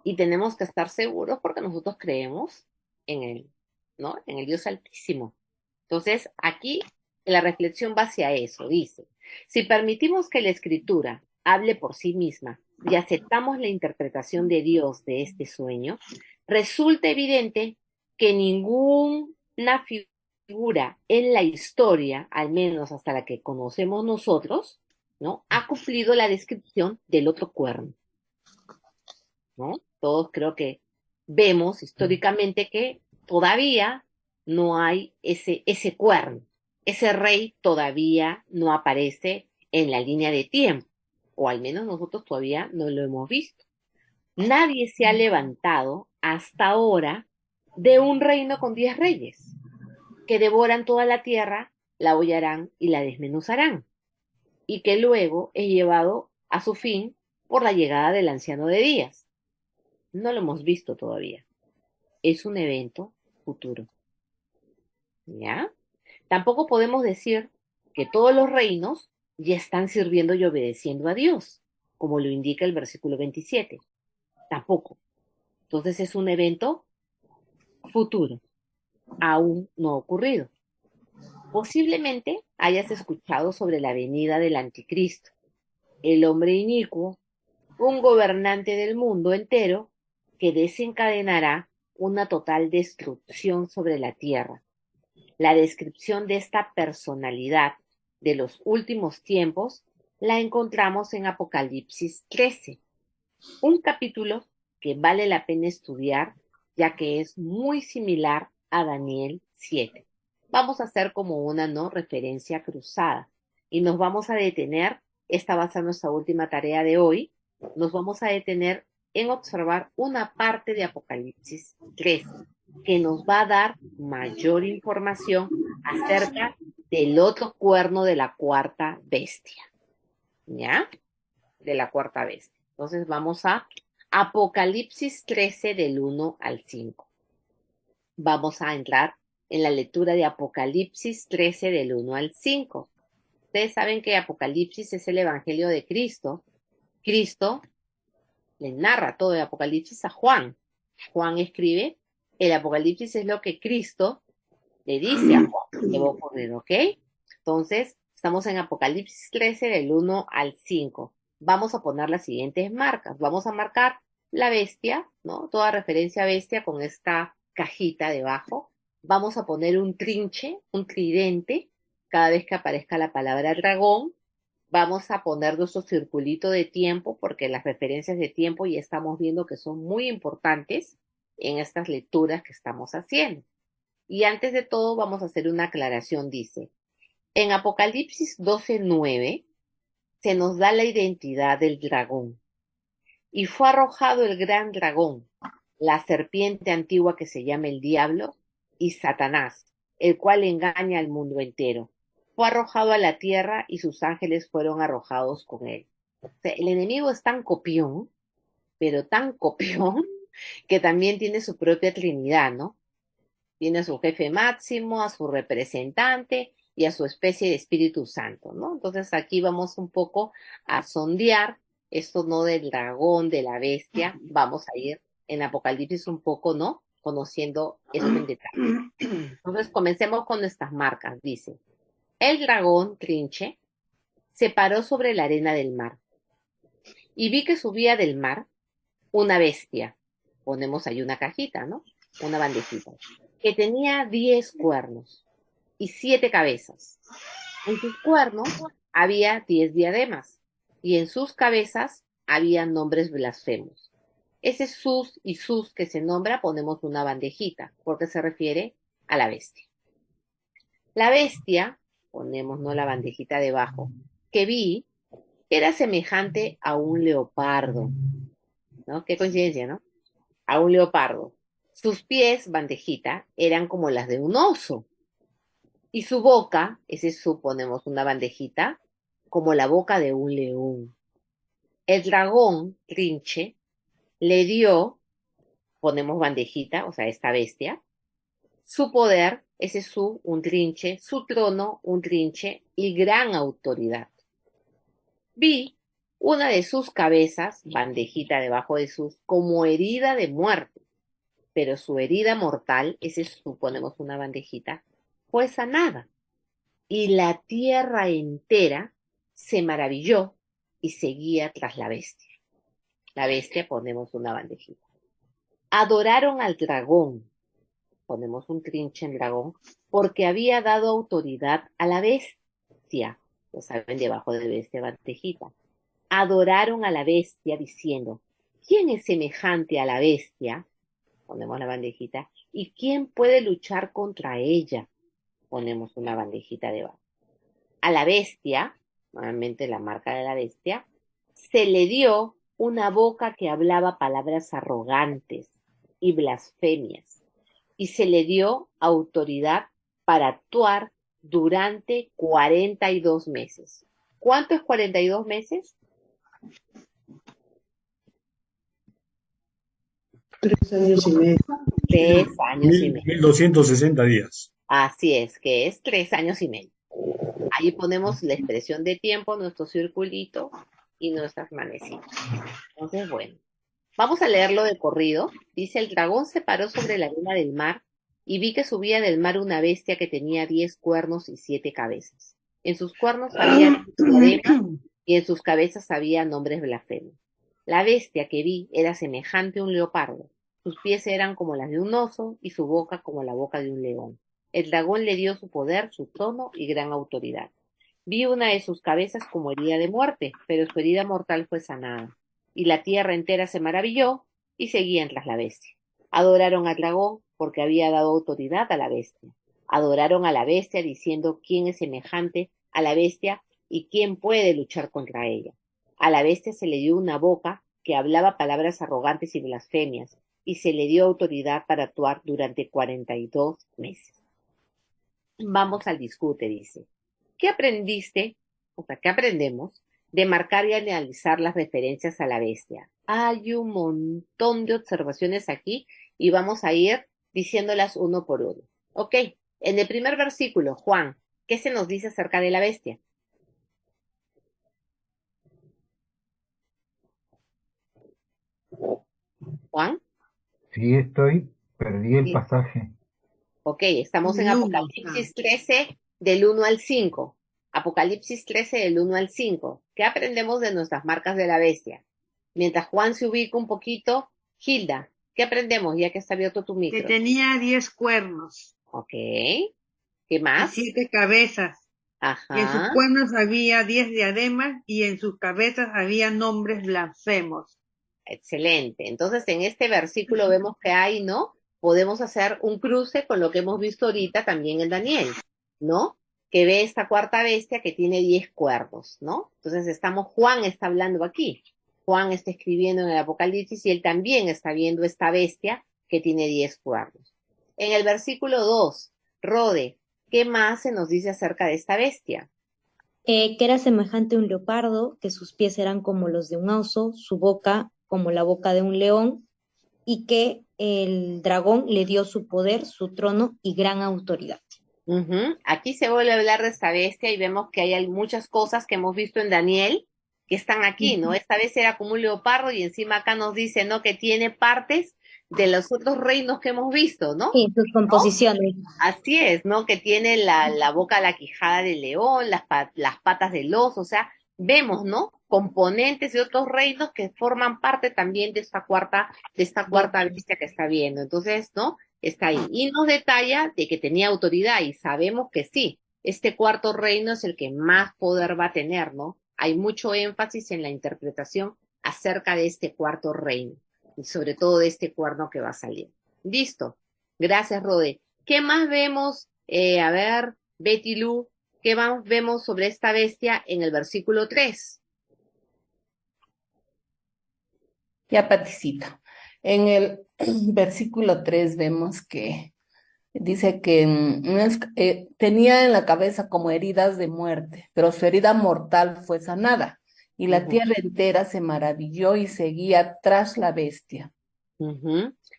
y tenemos que estar seguros porque nosotros creemos en él, ¿no? En el Dios Altísimo. Entonces, aquí la reflexión va hacia eso, dice, si permitimos que la escritura hable por sí misma y aceptamos la interpretación de Dios de este sueño, resulta evidente que ninguna figura en la historia, al menos hasta la que conocemos nosotros, ¿no? Ha cumplido la descripción del otro cuerno, ¿no? Todos creo que vemos históricamente que todavía no hay ese cuerno. Ese rey todavía no aparece en la línea de tiempo, o al menos nosotros todavía no lo hemos visto. Nadie se ha levantado hasta ahora de un reino con 10 reyes, que devoran toda la tierra, la hollarán y la desmenuzarán, y que luego es llevado a su fin por la llegada del anciano de días. No lo hemos visto todavía. Es un evento futuro. ¿Ya? Tampoco podemos decir que todos los reinos ya están sirviendo y obedeciendo a Dios, como lo indica el versículo 27. Tampoco. Entonces es un evento futuro, aún no ocurrido. Posiblemente hayas escuchado sobre la venida del anticristo, el hombre inicuo, un gobernante del mundo entero que desencadenará una total destrucción sobre la tierra. La descripción de esta personalidad de los últimos tiempos la encontramos en Apocalipsis 13, un capítulo que vale la pena estudiar ya que es muy similar a Daniel 7. Vamos a hacer como una no referencia cruzada y nos vamos a detener, esta va a ser nuestra última tarea de hoy, nos vamos a detener en observar una parte de Apocalipsis 13 que nos va a dar mayor información acerca del otro cuerno de la cuarta bestia. ¿Ya? De la cuarta bestia. Entonces vamos a Apocalipsis 13 del 1 al 5. Vamos a entrar en la lectura de Apocalipsis 13 del 1 al 5. Ustedes saben que Apocalipsis es el Evangelio de Cristo. Cristo le narra todo el Apocalipsis a Juan. Juan escribe, el Apocalipsis es lo que Cristo le dice a Juan que va a ocurrir, ¿ok? Entonces, estamos en Apocalipsis 13 del 1 al 5. Vamos a poner las siguientes marcas. Vamos a marcar la bestia, ¿no? Toda referencia a bestia con esta cajita debajo. Vamos a poner un trinche, un tridente, cada vez que aparezca la palabra dragón. Vamos a poner nuestro circulito de tiempo, porque las referencias de tiempo ya estamos viendo que son muy importantes en estas lecturas que estamos haciendo. Y antes de todo vamos a hacer una aclaración, dice, en Apocalipsis 12:9 se nos da la identidad del dragón. Y fue arrojado el gran dragón, la serpiente antigua que se llama el diablo y Satanás, el cual engaña al mundo entero. Fue arrojado a la tierra y sus ángeles fueron arrojados con él. O sea, el enemigo es tan copión, pero tan copión, que también tiene su propia trinidad, ¿no? Tiene a su jefe máximo, a su representante y a su especie de Espíritu Santo, ¿no? Entonces aquí vamos un poco a sondear esto, ¿no? Del dragón, de la bestia. Vamos a ir en Apocalipsis un poco, ¿no? Conociendo esto en detalle. Entonces comencemos con nuestras marcas. Dice, el dragón, trinche, se paró sobre la arena del mar. Y vi que subía del mar una bestia. Ponemos ahí una cajita, ¿no? Una bandejita. Que tenía 10 cuernos y 7 cabezas. En sus cuernos había 10 diademas y en sus cabezas había nombres blasfemos. Ese sus y sus que se nombra ponemos una bandejita porque se refiere a la bestia. La bestia, ponemos no la bandejita debajo, que vi era semejante a un leopardo, ¿no? Qué coincidencia, ¿no? A un leopardo. Sus pies, bandejita, eran como las de un oso. Y su boca, ese suponemos una bandejita, como la boca de un león. El dragón, trinche, le dio, ponemos bandejita, o sea, esta bestia, su poder, ese su, un trinche, su trono, un trinche, y gran autoridad. Vi una de sus cabezas, bandejita debajo de sus, como herida de muerte. Pero su herida mortal, ese suponemos una bandejita, fue sanada. Y la tierra entera se maravilló y seguía tras la bestia. La bestia ponemos una bandejita. Adoraron al dragón, ponemos un trinche en dragón, porque había dado autoridad a la bestia. Lo saben, debajo de bestia bandejita. Adoraron a la bestia diciendo, ¿quién es semejante a la bestia? Ponemos la bandejita. ¿Y quién puede luchar contra ella? Ponemos una bandejita debajo. A la bestia, nuevamente la marca de la bestia, se le dio una boca que hablaba palabras arrogantes y blasfemias. Y se le dio autoridad para actuar durante 42 meses. ¿Cuánto es 42 meses? 3 años y medio. 3 años y medio. 1260 días. Así es, que es 3 años y medio. Ahí ponemos la expresión de tiempo, nuestro circulito y nuestras manecitas. Entonces, bueno, vamos a leerlo de corrido. Dice, el dragón se paró sobre la arena del mar y vi que subía del mar una bestia que tenía 10 cuernos y 7 cabezas. En sus cuernos había diademas y en sus cabezas había nombres blasfemos. La bestia que vi era semejante a un leopardo. Sus pies eran como las de un oso y su boca como la boca de un león. El dragón le dio su poder, su trono y gran autoridad. Vi una de sus cabezas como herida de muerte, pero su herida mortal fue sanada. Y la tierra entera se maravilló y seguían tras la bestia. Adoraron al dragón porque había dado autoridad a la bestia. Adoraron a la bestia diciendo quién es semejante a la bestia y quién puede luchar contra ella. A la bestia se le dio una boca que hablaba palabras arrogantes y blasfemias, y se le dio autoridad para actuar durante 42 meses. Vamos al discute, dice. ¿Qué aprendiste? O sea, ¿qué aprendemos de marcar y analizar las referencias a la bestia? Hay un montón de observaciones aquí y vamos a ir diciéndolas uno por uno. Ok, en el primer versículo, Juan, ¿qué se nos dice acerca de la bestia? Juan. Sí, perdí el Sí. pasaje. Ok, estamos en El uno, Apocalipsis 13 del 1 al 5. Apocalipsis 13 del 1 al 5. ¿Qué aprendemos de nuestras marcas de la bestia? Mientras Juan se ubica un poquito, Hilda, ¿qué aprendemos ya que está abierto tu que micro? tenía 10 cuernos Ok, ¿qué y más? 7 cabezas. Y en sus Ajá, cuernos había 10 diademas y en sus cabezas había nombres blasfemos. excelente. Entonces, en este versículo vemos que hay, ¿no? Podemos hacer un cruce con lo que hemos visto ahorita también en Daniel, ¿no? Que ve esta cuarta bestia que tiene 10 cuernos, ¿no? Entonces Juan está hablando aquí. Juan está escribiendo en el Apocalipsis y él también está viendo esta bestia que tiene 10 cuernos. En el versículo 2, Rode, ¿qué más se nos dice acerca de esta bestia? Que era semejante a un leopardo, que sus pies eran como los de un oso, su boca como la boca de un león, y que el dragón le dio su poder, su trono y gran autoridad. Aquí se vuelve a hablar de esta bestia y vemos que hay muchas cosas que hemos visto en Daniel que están aquí, ¿no? Esta vez era como un leopardo y encima acá nos dice, ¿no? Que tiene partes de los otros reinos que hemos visto, ¿no? Y sus composiciones. Así es, ¿no? Que tiene la boca, la quijada del león, las patas del oso, o sea, vemos, ¿no? Componentes de otros reinos que forman parte también de esta cuarta bestia que está viendo. Entonces, ¿no? Está ahí. Y nos detalla de que tenía autoridad y sabemos que sí, este cuarto reino es el que más poder va a tener, ¿no? Hay mucho énfasis en la interpretación acerca de este cuarto reino y sobre todo de este cuerno que va a salir. Listo. Gracias, Rode. ¿Qué más vemos? A ver, Betty Lu, ¿qué más vemos sobre esta bestia en el versículo 3? Ya, Paticito. En el versículo 3 vemos que dice que tenía en la cabeza como heridas de muerte, pero su herida mortal fue sanada, y la tierra entera se maravilló y seguía tras la bestia.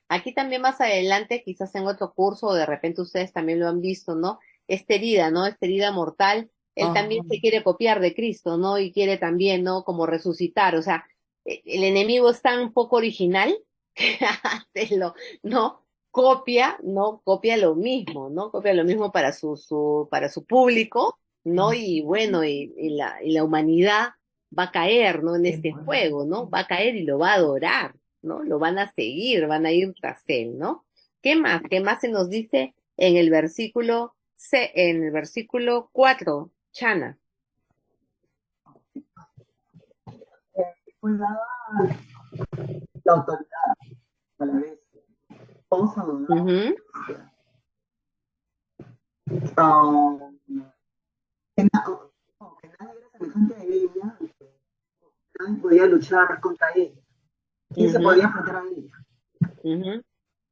Aquí también más adelante, quizás en otro curso, o de repente ustedes también lo han visto, ¿no? Esta herida, ¿no? Esta herida mortal, él también se quiere copiar de Cristo, ¿no? Y quiere también, ¿no? Como resucitar, o sea, el enemigo es tan poco original que ¿no? Copia lo mismo, ¿no? Copia lo mismo para para su público, ¿no? Y bueno, y la humanidad va a caer, ¿no? En este juego, ¿no? Va a caer y lo va a adorar, ¿no? Lo van a seguir, van a ir tras él, ¿no? ¿Qué más? ¿Qué más se nos dice en el versículo en el versículo 4, Chana? Pues daba la autoridad a la vez. Vamos a dudar. Que nadie era semejante a ella, nadie podía luchar contra ella. ¿Quién se podía enfrentar a ella?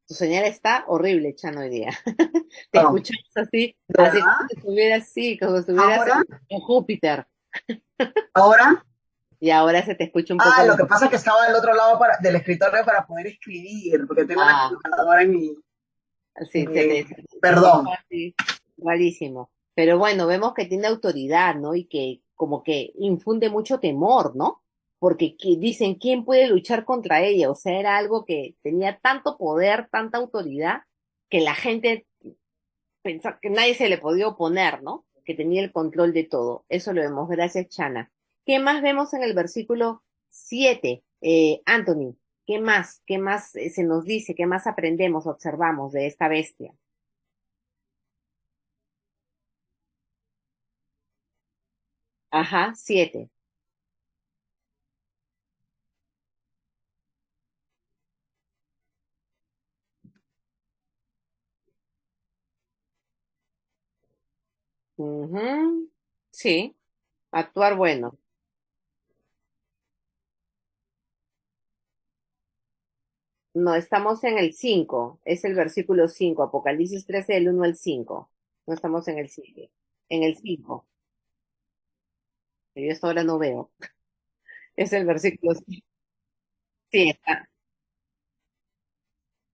Tu señal está horrible, Chano, hoy día. Te escuchamos así como si estuvieras en Júpiter. ¿Ahora? Y ahora se te escucha un poco. Lo que pasa es que estaba del otro lado del escritorio para poder escribir, porque tengo una computadora en mi Sí, se te Perdón. fue así, rarísimo. Pero bueno, vemos que tiene autoridad, ¿no? Y que como que infunde mucho temor, ¿no? Porque dicen, ¿quién puede luchar contra ella? O sea, era algo que tenía tanto poder, tanta autoridad, que la gente pensaba que nadie se le podía oponer, ¿no? Que tenía el control de todo. Eso lo vemos. Gracias, Chana. ¿Qué más vemos en el versículo 7? Anthony, ¿qué más? ¿Qué más se nos dice? ¿Qué más aprendemos, observamos de esta bestia? Ajá, 7. Ujú. Sí, actuar bueno. No, estamos en el 5. Es el versículo 5. Apocalipsis 13 del 1 al 5. No estamos en el 7. En el 5. Yo hasta ahora no veo. Es el versículo 5. Sí, está.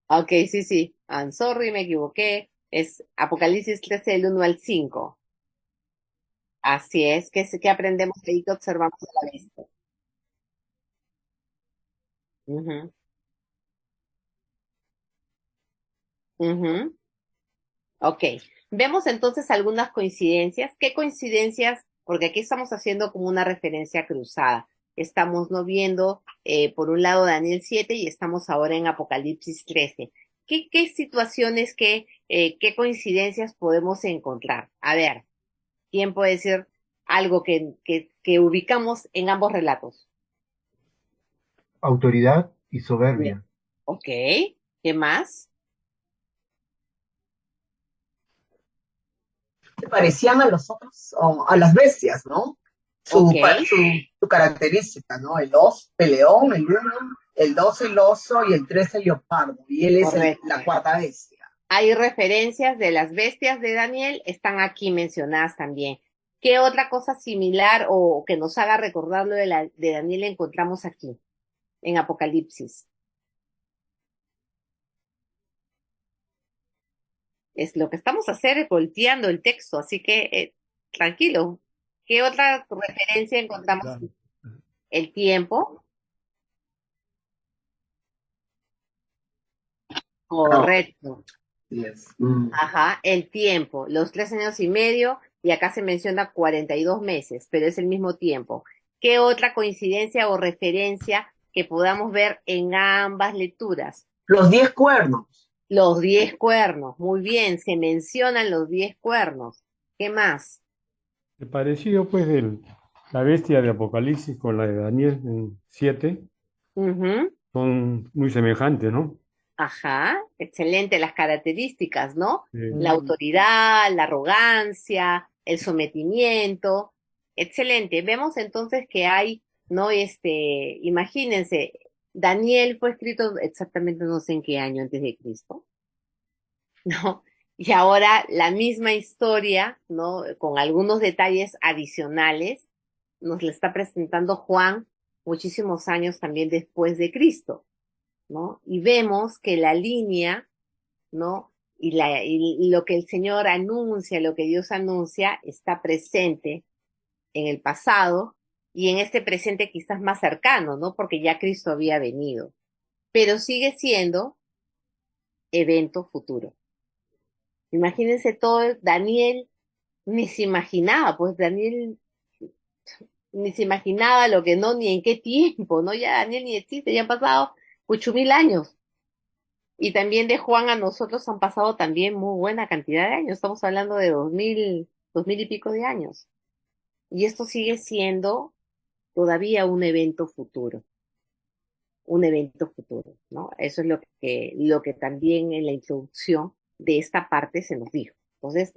Ok, sí, sí. I'm sorry, me equivoqué. Es Apocalipsis 13 del 1 al 5. Así es, que aprendemos ahí que observamos a la vista. Ujú, ujú. Ok, vemos entonces algunas coincidencias. ¿Qué coincidencias? Porque aquí estamos haciendo como una referencia cruzada. Estamos no viendo, por un lado, Daniel 7 y estamos ahora en Apocalipsis 13. ¿Qué situaciones, qué coincidencias podemos encontrar? A ver, ¿quién puede decir algo que ubicamos en ambos relatos? Autoridad y Bien. soberbia. Ok, ¿qué más? Se parecían a los otros, o a las bestias, ¿no? Ok, Su característica, ¿no? El león, el uno, el dos el oso y el tres el leopardo. Y él es la correcto. cuarta bestia. Hay referencias de las bestias de Daniel, están aquí mencionadas también. ¿Qué otra cosa similar o que nos haga recordar lo de Daniel encontramos aquí, en Apocalipsis? Es lo que estamos haciendo es volteando el texto, así que tranquilo. ¿Qué otra referencia encontramos? Claro. El tiempo, No, correcto. yes. Ajá, el tiempo, los 3 años y medio, y acá se menciona 42 meses, pero es el mismo tiempo. ¿Qué otra coincidencia o referencia que podamos ver en ambas lecturas? Los 10 cuernos. Los 10 cuernos, muy bien, se mencionan los 10 cuernos. ¿Qué más? El parecido, pues, de la bestia de Apocalipsis con la de Daniel en 7 Ujú. son muy semejantes, ¿no? Ajá, excelente, las características, ¿no? La Eh, autoridad, la arrogancia, el sometimiento. Excelente. Vemos entonces que hay, ¿no? Imagínense, Daniel fue escrito exactamente no sé en qué año antes de Cristo, ¿no? Y ahora la misma historia, ¿no? Con algunos detalles adicionales, nos la está presentando Juan muchísimos años también después de Cristo, ¿no? Y vemos que la línea, ¿no? Y lo que el Señor anuncia, lo que Dios anuncia, está presente en el pasado y en este presente quizás más cercano, ¿no? Porque ya Cristo había venido, pero sigue siendo evento futuro. Imagínense todo, Daniel ni se imaginaba, pues Daniel ni se imaginaba lo que no, ni en qué tiempo, ¿no? Ya Daniel ni existe, ya han pasado 8.000 años. Y también de Juan a nosotros han pasado también muy buena cantidad de años. Estamos hablando de 2000 y pico de años. Y esto sigue siendo todavía un evento futuro, ¿no? Eso es lo que también en la introducción de esta parte se nos dijo. Entonces,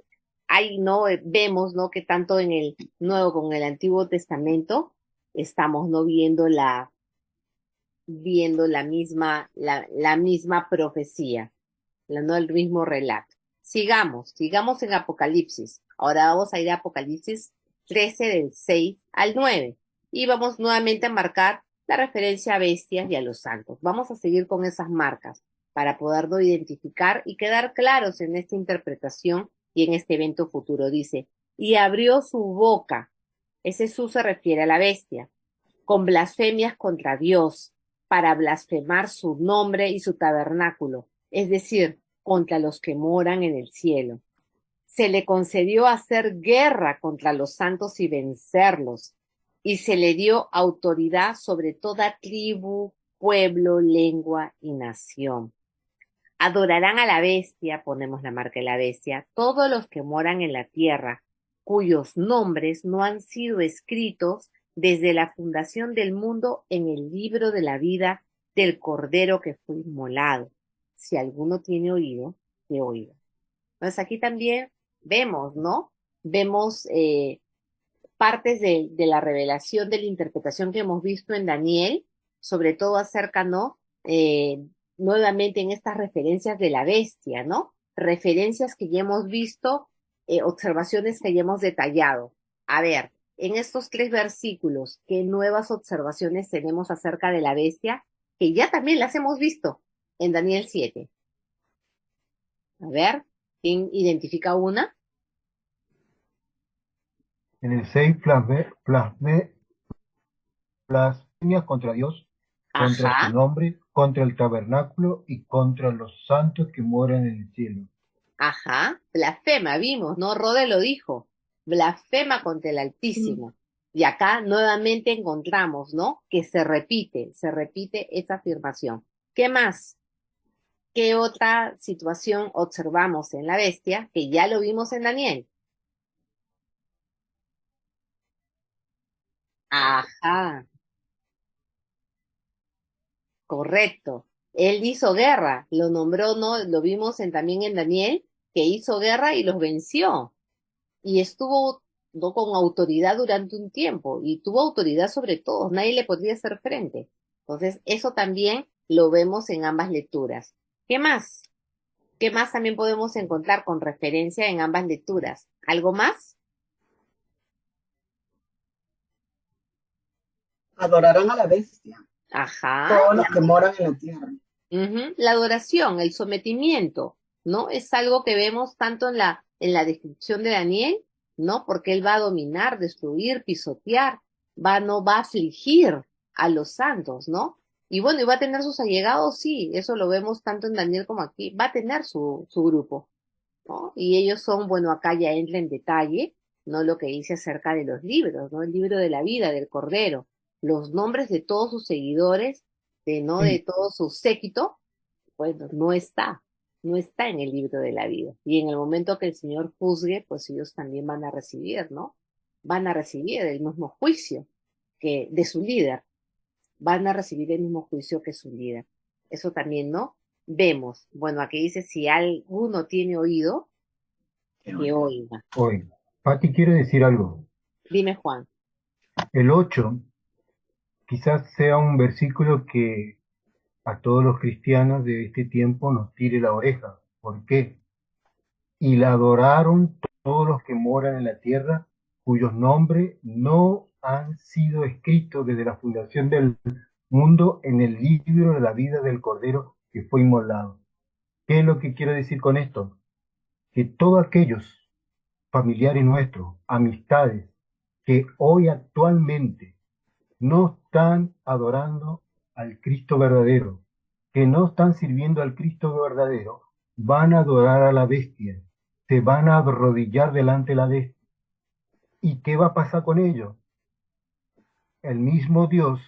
ahí no vemos, ¿no? Que tanto en el Nuevo como en el Antiguo Testamento estamos no viendo la misma profecía, no el mismo relato. Sigamos en Apocalipsis. Ahora vamos a ir a Apocalipsis 13 del 6 al 9 y vamos nuevamente a marcar la referencia a bestias y a los santos. Vamos a seguir con esas marcas. para poderlo identificar y quedar claros en esta interpretación y en este evento futuro. Dice, y abrió su boca, ese su se refiere a la bestia, con blasfemias contra Dios, para blasfemar su nombre y su tabernáculo, es decir, contra los que moran en el cielo. Se le concedió hacer guerra contra los santos y vencerlos, y se le dio autoridad sobre toda tribu, pueblo, lengua y nación. Adorarán a la bestia, ponemos la marca de la bestia, todos los que moran en la tierra, cuyos nombres no han sido escritos desde la fundación del mundo en el libro de la vida del Cordero que fue inmolado. Si alguno tiene oído, que oiga. Entonces aquí también vemos, ¿no? Vemos partes de la revelación, de la interpretación que hemos visto en Daniel, sobre todo acerca, ¿no? Nuevamente en estas referencias de la bestia, ¿no? Referencias que ya hemos visto, observaciones que ya hemos detallado. A ver, en estos 3 versículos, ¿qué nuevas observaciones tenemos acerca de la bestia? Que ya también las hemos visto en Daniel 7. A ver, ¿quién identifica una? En el 6, blasfemias contra Dios, contra su Ajá, nombre, contra el tabernáculo y contra los santos que moran en el cielo. ajá, blasfema, vimos, ¿no? Rode lo dijo, blasfema contra el Altísimo. Y acá nuevamente encontramos, ¿no? Que se repite esa afirmación. ¿Qué más? ¿Qué otra situación observamos en la bestia que ya lo vimos en Daniel? Ajá, correcto. Él hizo guerra, lo nombró, ¿no? Lo vimos también en Daniel, que hizo guerra y los venció. Y estuvo, ¿no? Con autoridad durante un tiempo y tuvo autoridad sobre todos, nadie le podía hacer frente. Entonces, eso también lo vemos en ambas lecturas. ¿Qué más? ¿Qué más también podemos encontrar con referencia en ambas lecturas? ¿Algo más? Adorarán a la bestia, Ajá. todos los que moran en la tierra. Ujú. La adoración, el sometimiento, ¿no? Es algo que vemos tanto en la descripción de Daniel, ¿no? Porque él va a dominar, destruir, pisotear, no va a afligir a los santos, ¿no? Y bueno, y va a tener sus allegados, sí, eso lo vemos tanto en Daniel como aquí, va a tener su grupo, ¿no? Y ellos son, bueno, acá ya entra en detalle, ¿no? Lo que dice acerca de los libros, ¿no? El libro de la vida, del Cordero, los nombres de todos sus seguidores, ¿no? De todo su séquito, bueno, no está en el libro de la vida. Y en el momento que el Señor juzgue, pues ellos también van a recibir, ¿no? Van a recibir el mismo juicio que de su líder, van a recibir el mismo juicio que su líder. Eso también, ¿no? Vemos, bueno, aquí dice, si alguno tiene oído, que oiga. Hoy, Pati quiere decir algo. Dime, Juan. El 8 quizás sea un versículo que a todos los cristianos de este tiempo nos tire la oreja. ¿Por qué? Y la adoraron todos los que moran en la tierra, cuyos nombres no han sido escritos desde la fundación del mundo en el libro de la vida del Cordero que fue inmolado. ¿Qué es lo que quiero decir con esto? Que todos aquellos familiares nuestros, amistades, que hoy actualmente no están adorando al Cristo verdadero, que no están sirviendo al Cristo verdadero, van a adorar a la bestia, se van a arrodillar delante de la bestia. ¿Y qué va a pasar con ellos? El mismo Dios,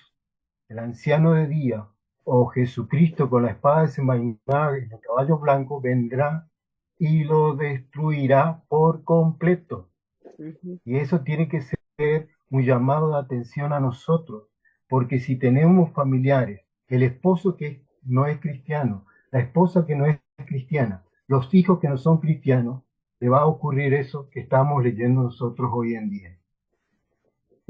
el anciano de día, o Jesucristo con la espada desenvainada y los caballos blancos, vendrá y lo destruirá por completo. Ujú. Y eso tiene que ser un llamado de atención a nosotros, porque si tenemos familiares, el esposo que no es cristiano, la esposa que no es cristiana, los hijos que no son cristianos, le va a ocurrir eso que estamos leyendo nosotros hoy en día.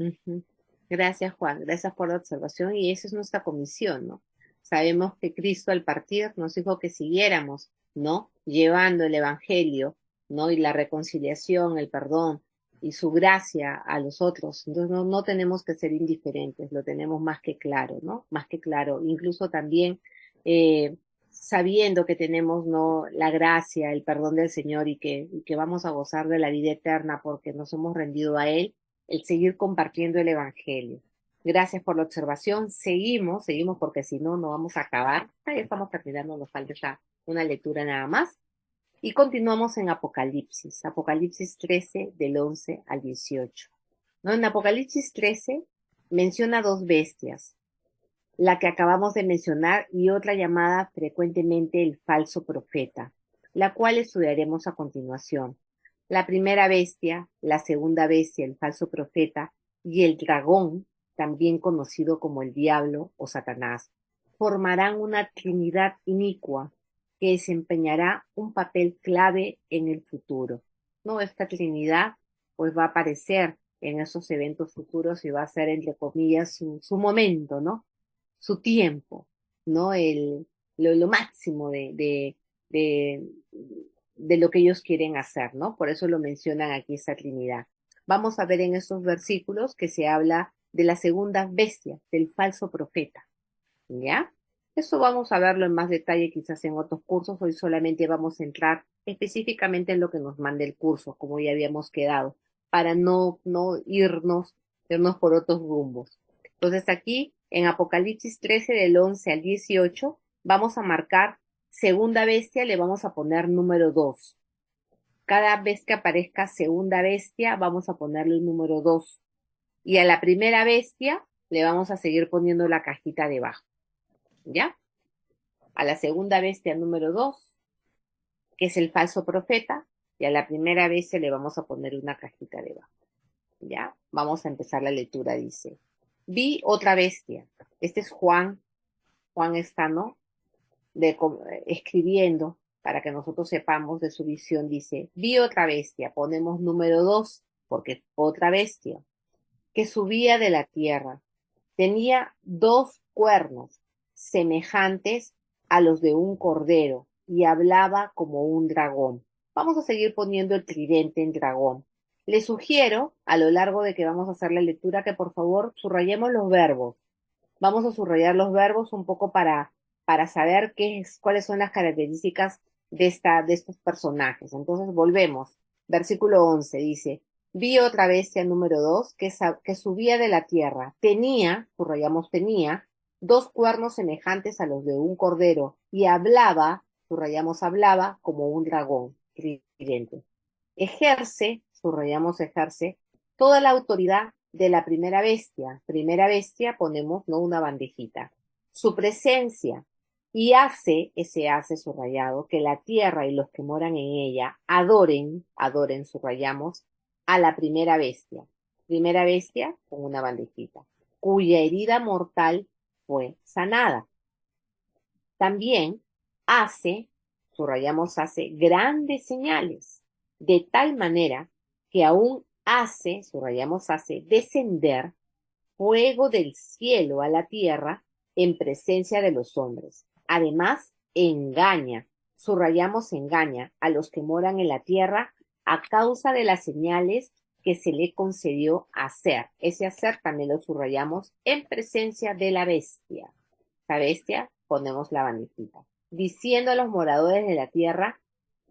Ujú. Gracias, Juan. Gracias por la observación. Y esa es nuestra comisión, ¿no? Sabemos que Cristo al partir nos dijo que siguiéramos, ¿no? Llevando el Evangelio, ¿no? Y la reconciliación, el perdón y su gracia a los otros. Entonces no tenemos que ser indiferentes, lo tenemos más que claro, ¿no? Más que claro. Incluso también sabiendo que tenemos, ¿no?, la gracia, el perdón del Señor y que vamos a gozar de la vida eterna porque nos hemos rendido a Él, el seguir compartiendo el Evangelio. Gracias por la observación. Seguimos porque si no, no vamos a acabar. Ahí estamos terminando, nos falta ya una lectura nada más. Y continuamos en Apocalipsis, Apocalipsis 13 del 11 al 18. ¿No? En Apocalipsis 13 menciona dos bestias, la que acabamos de mencionar y otra llamada frecuentemente el falso profeta, la cual estudiaremos a continuación. La primera bestia, la segunda bestia, el falso profeta y el dragón, también conocido como el diablo o Satanás, formarán una trinidad inicua que desempeñará un papel clave en el futuro. ¿No? Esta trinidad pues va a aparecer en esos eventos futuros y va a ser, entre comillas, su momento, ¿no? Su tiempo, ¿no? Lo máximo de, de lo que ellos quieren hacer, ¿no? Por eso lo mencionan aquí esa Trinidad. Vamos a ver en estos versículos que se habla de la segunda bestia, del falso profeta, ¿ya? Eso vamos a verlo en más detalle quizás en otros cursos. Hoy solamente vamos a entrar específicamente en lo que nos manda el curso, como ya habíamos quedado, para no irnos por otros rumbos. Entonces aquí en Apocalipsis 13 del 11 al 18 vamos a marcar segunda bestia, le vamos a poner número 2. Cada vez que aparezca segunda bestia vamos a ponerle el número 2. Y a la primera bestia le vamos a seguir poniendo la cajita debajo. ¿Ya? A la segunda bestia número 2, que es el falso profeta, y a la primera bestia le vamos a poner una cajita debajo. ¿Ya? Vamos a empezar la lectura, dice. Vi otra bestia. Este es Juan. Juan está, ¿no?, escribiendo para que nosotros sepamos de su visión. Dice, vi otra bestia. Ponemos número 2, porque otra bestia, que subía de la tierra. Tenía 2 cuernos semejantes a los de un cordero y hablaba como un dragón. Vamos a seguir poniendo el tridente en dragón. Les sugiero, a lo largo de que vamos a hacer la lectura, que por favor subrayemos los verbos. Vamos a subrayar los verbos un poco para saber cuáles son las características de estos personajes. Entonces volvemos. Versículo 11 dice, vi otra bestia número 2 que subía de la tierra. Subrayamos tenía, 2 cuernos semejantes a los de un cordero y hablaba, subrayamos hablaba, como un dragón tridente. Ejerce, subrayamos ejerce, toda la autoridad de la primera bestia. Primera bestia ponemos, ¿no?, una bandejita. Su presencia y hace subrayado, que la tierra y los que moran en ella adoren, subrayamos, a la primera bestia. Primera bestia con una bandejita, cuya herida mortal fue sanada. También subrayamos hace grandes señales, de tal manera que aún subrayamos hace descender fuego del cielo a la tierra en presencia de los hombres. Además, subrayamos engaña a los que moran en la tierra a causa de las señales que se le concedió hacer. Ese hacer también lo subrayamos en presencia de la bestia. La bestia, ponemos la bandejita. Diciendo a los moradores de la tierra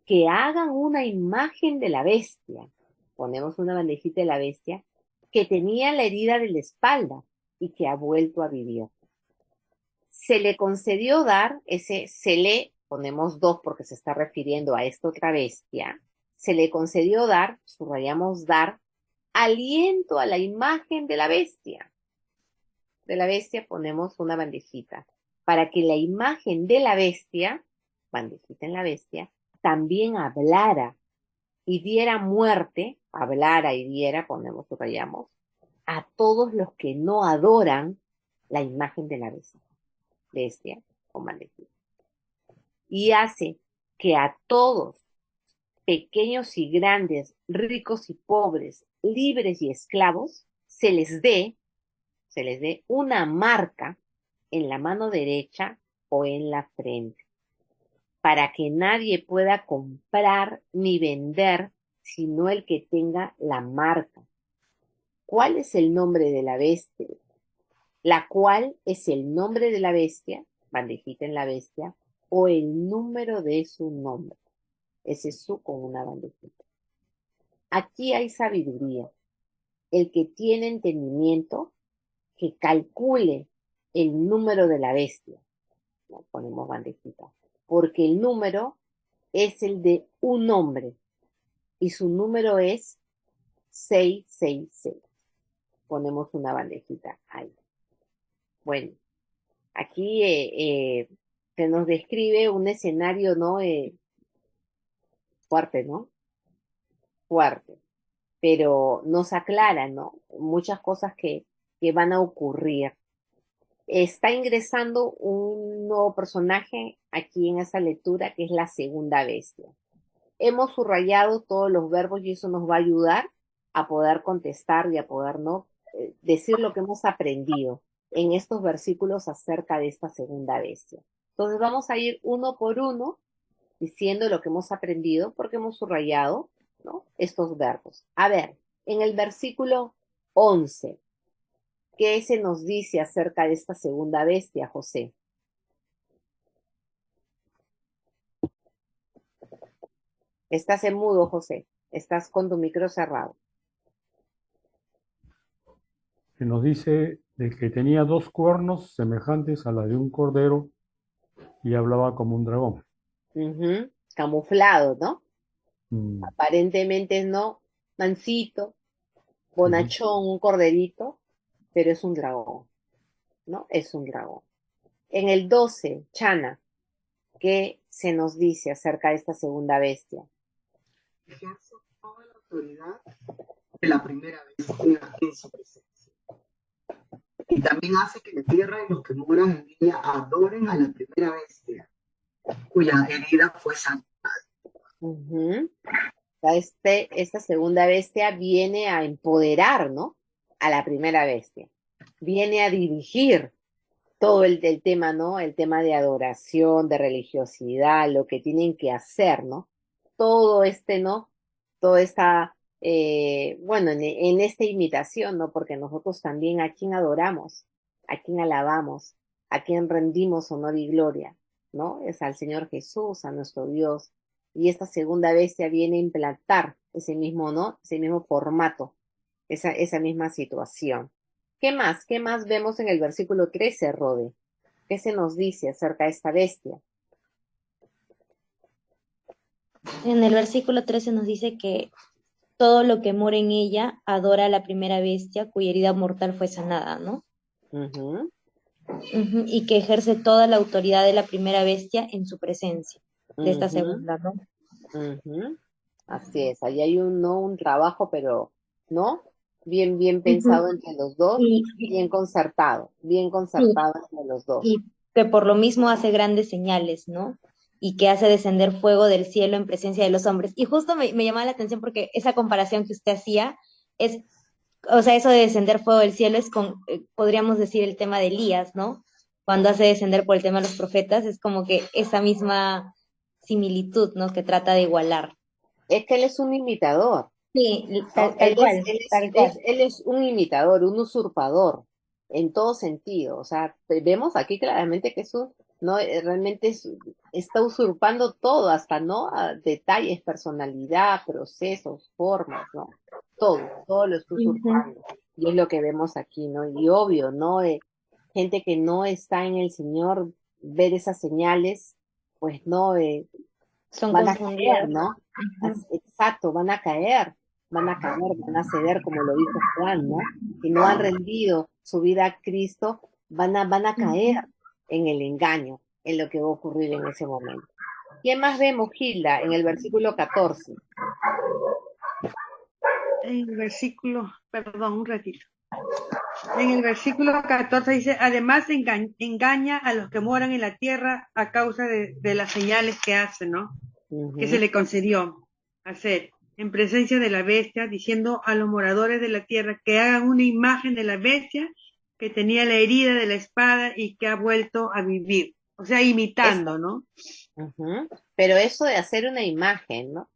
que hagan una imagen de la bestia. Ponemos una bandejita de la bestia que tenía la herida de la espalda y que ha vuelto a vivir. Se le concedió dar, ponemos 2 porque se está refiriendo a esta otra bestia, se le concedió dar, subrayamos dar, aliento a la imagen de la bestia. De la bestia ponemos una bandejita, para que la imagen de la bestia, bandejita en la bestia, también hablara y diera muerte, hablara y diera, ponemos, subrayamos, a todos los que no adoran la imagen de la bestia con bandejita. Y hace que a todos, pequeños y grandes, ricos y pobres, libres y esclavos, se les dé una marca en la mano derecha o en la frente, para que nadie pueda comprar ni vender sino el que tenga la marca. ¿Cuál es el nombre de la bestia? La cual es el nombre de la bestia, bandejita en la bestia, o el número de su nombre. Ese su con una bandejita. Aquí hay sabiduría. El que tiene entendimiento, que calcule el número de la bestia. ¿No? Ponemos bandejita. Porque el número es el de un hombre y su número es 666. Ponemos una bandejita ahí. Bueno, aquí se nos describe un escenario, ¿no? Fuerte, ¿no? Fuerte. Pero nos aclara, ¿no? Muchas cosas que van a ocurrir. Está ingresando un nuevo personaje aquí en esa lectura, que es la segunda bestia. Hemos subrayado todos los verbos y eso nos va a ayudar a poder contestar y a poder, ¿no? Decir lo que hemos aprendido en estos versículos acerca de esta segunda bestia. Entonces vamos a ir uno por uno diciendo lo que hemos aprendido porque hemos subrayado, ¿no? Estos verbos. A ver, en el versículo 11, ¿qué se nos dice acerca de esta segunda bestia, José? Estás en mudo, José. Estás con tu micro cerrado. Que nos dice de que tenía 2 cuernos semejantes a la de un cordero y hablaba como un dragón. Camuflado, ¿no? Mm, Aparentemente no, mansito, bonachón, un corderito, pero es un dragón, ¿no? Es un dragón. En el 12, Chana, ¿qué se nos dice acerca de esta segunda bestia? Ejerce toda la autoridad de la primera bestia en su presencia. Y también hace que la tierra y los que moran en ella adoren a la primera bestia, cuya herida fue sanada. Esta segunda bestia viene a empoderar, ¿no? A la primera bestia. Viene a dirigir todo el tema, ¿no? El tema de adoración, de religiosidad, lo que tienen que hacer, ¿no? Todo ¿no? Toda esta, bueno, en esta imitación, ¿no? Porque nosotros también a quién adoramos, a quién alabamos, a quién rendimos honor y gloria, ¿no? Es al Señor Jesús, a nuestro Dios. Y esta segunda bestia viene a implantar ese mismo, ¿no? Ese mismo formato, esa misma situación. ¿Qué más? ¿Qué más vemos en el versículo 13, Rode? ¿Qué se nos dice acerca de esta bestia? En el versículo 13 nos dice que todo lo que mora en ella adora a la primera bestia cuya herida mortal fue sanada, ¿no? Y que ejerce toda la autoridad de la primera bestia en su presencia, de esta segunda, ¿no? Así es, ahí hay un trabajo, pero, ¿no? Bien pensado entre los dos, bien concertado entre los dos. Y que por lo mismo hace grandes señales, ¿no? Y que hace descender fuego del cielo en presencia de los hombres. Y justo me llamaba la atención porque esa comparación que usted hacía es, o sea, eso de descender fuego del cielo es podríamos decir el tema de Elías, ¿no? Cuando hace descender por el tema de los profetas, es como que esa misma similitud, ¿no? Que trata de igualar. Es que él es un imitador. Sí, ¿no? tal cual. Él es un imitador, un usurpador, en todo sentido. O sea, vemos aquí claramente que eso no realmente está usurpando todo, hasta no a detalles, personalidad, procesos, formas, ¿no? Todo lo está usurpando. Y es lo que vemos aquí, ¿no? Y obvio, ¿no? Gente que no está en el Señor, ver esas señales, pues no, son van a caer, ¿no? Exacto, van a caer, van a ceder, como lo dijo Juan, ¿no? Si no han rendido su vida a Cristo, van a caer en el engaño, en lo que va a ocurrir en ese momento. ¿Qué más vemos, Gilda, en el versículo 14? En el versículo, perdón, un ratito. En el versículo 14 dice, además engaña a los que moran en la tierra a causa de las señales que hace, ¿no? Que se le concedió hacer en presencia de la bestia, diciendo a los moradores de la tierra que hagan una imagen de la bestia que tenía la herida de la espada y que ha vuelto a vivir. O sea, imitando, ¿no? Pero eso de hacer una imagen, ¿no?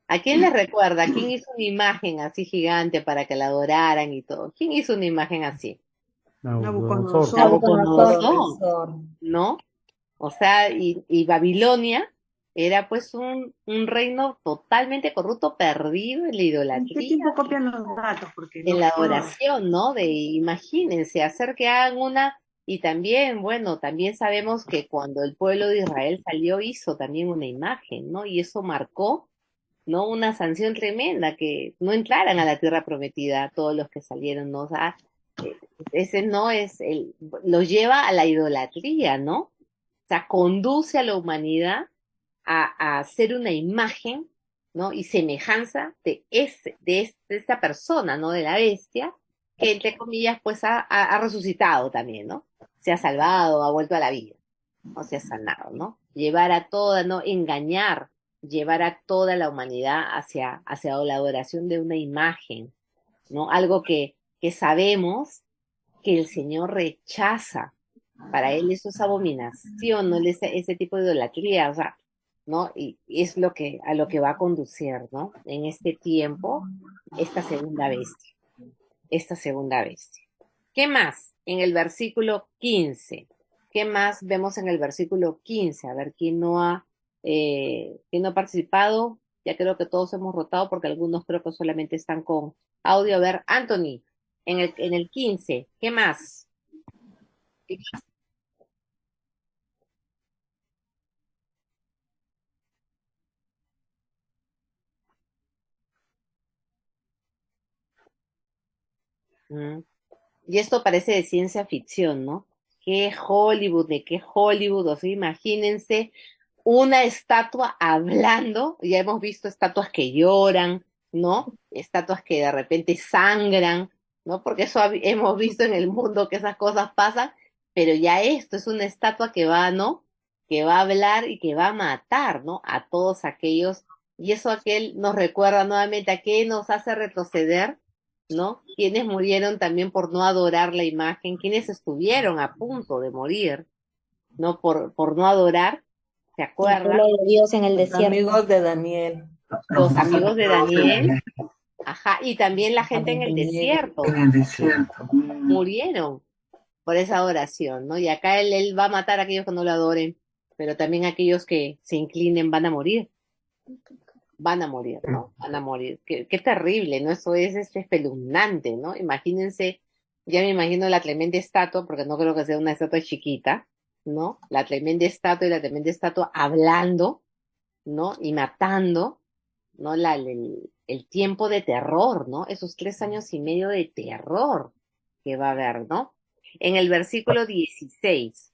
¿A quién le recuerda? ¿Quién hizo una imagen así gigante para que la adoraran y todo? ¿Quién hizo una imagen así? Nabucodonosor. Nabucodonosor, ¿no? O sea, y Babilonia era pues un reino totalmente corrupto, perdido en la ¿En qué idolatría, tiempo copian los datos? Porque en no la puedo. adoración, ¿no? De, imagínense, hacer que hagan una, y también, bueno, también sabemos que cuando el pueblo de Israel salió, hizo también una imagen, ¿no? Y eso marcó, ¿no? Una sanción tremenda, que no entraran a la tierra prometida todos los que salieron, ¿no? O sea, eh, ese no es el, los lleva a la idolatría, ¿no? O sea, conduce a la humanidad a hacer una imagen, ¿no? Y semejanza de esta persona, ¿no? De la bestia, que entre comillas, pues ha resucitado también, ¿no? Se ha salvado, ha vuelto a la vida, ¿no? Se ha sanado, ¿no? Llevar a toda, ¿no? Engañar, llevar a toda la humanidad hacia la adoración de una imagen, ¿no? Algo que sabemos que el Señor rechaza. Para él eso es abominación, no ese tipo de idolatría, o sea, ¿no? Y es lo que, a lo que va a conducir, ¿no? En este tiempo, esta segunda bestia, esta segunda bestia. ¿Qué más? En el versículo 15. ¿Qué más vemos en el versículo 15? A ver, ¿quién no ha participado? Ya creo que todos hemos rotado porque algunos creo que solamente están con audio. A ver, Anthony, en el 15, ¿qué más? Mm. Y esto parece de ciencia ficción, ¿no? ¿Qué Hollywood? ¿De qué Hollywood? O sea, imagínense una estatua hablando. Ya hemos visto estatuas que lloran, ¿no? Estatuas que de repente sangran, ¿no? Porque eso hemos visto en el mundo que esas cosas pasan, pero ya esto es una estatua que va, ¿no? Que va a hablar y que va a matar, ¿no? A todos aquellos. Y eso aquel nos recuerda nuevamente a qué nos hace retroceder, ¿no? Quienes murieron también por no adorar la imagen, quienes estuvieron a punto de morir, ¿no? Por no adorar, ¿se El acuerdan? pueblo de Dios en el Los desierto. amigos de Daniel. Los amigos de Daniel, En ajá, y también la gente en el desierto el desierto. murieron por esa adoración, ¿no? Y acá él va a matar a aquellos que no lo adoren, pero también aquellos que se inclinen van a morir, ¿no? Van a morir. Qué terrible, ¿no? Eso es espeluznante, ¿no? Imagínense, ya me imagino la tremenda estatua, porque no creo que sea una estatua chiquita, ¿no? La tremenda estatua y la tremenda estatua hablando, ¿no? Y matando, ¿no? El tiempo de terror, ¿no? Esos 3 años y medio de terror que va a haber, ¿no? En el versículo 16,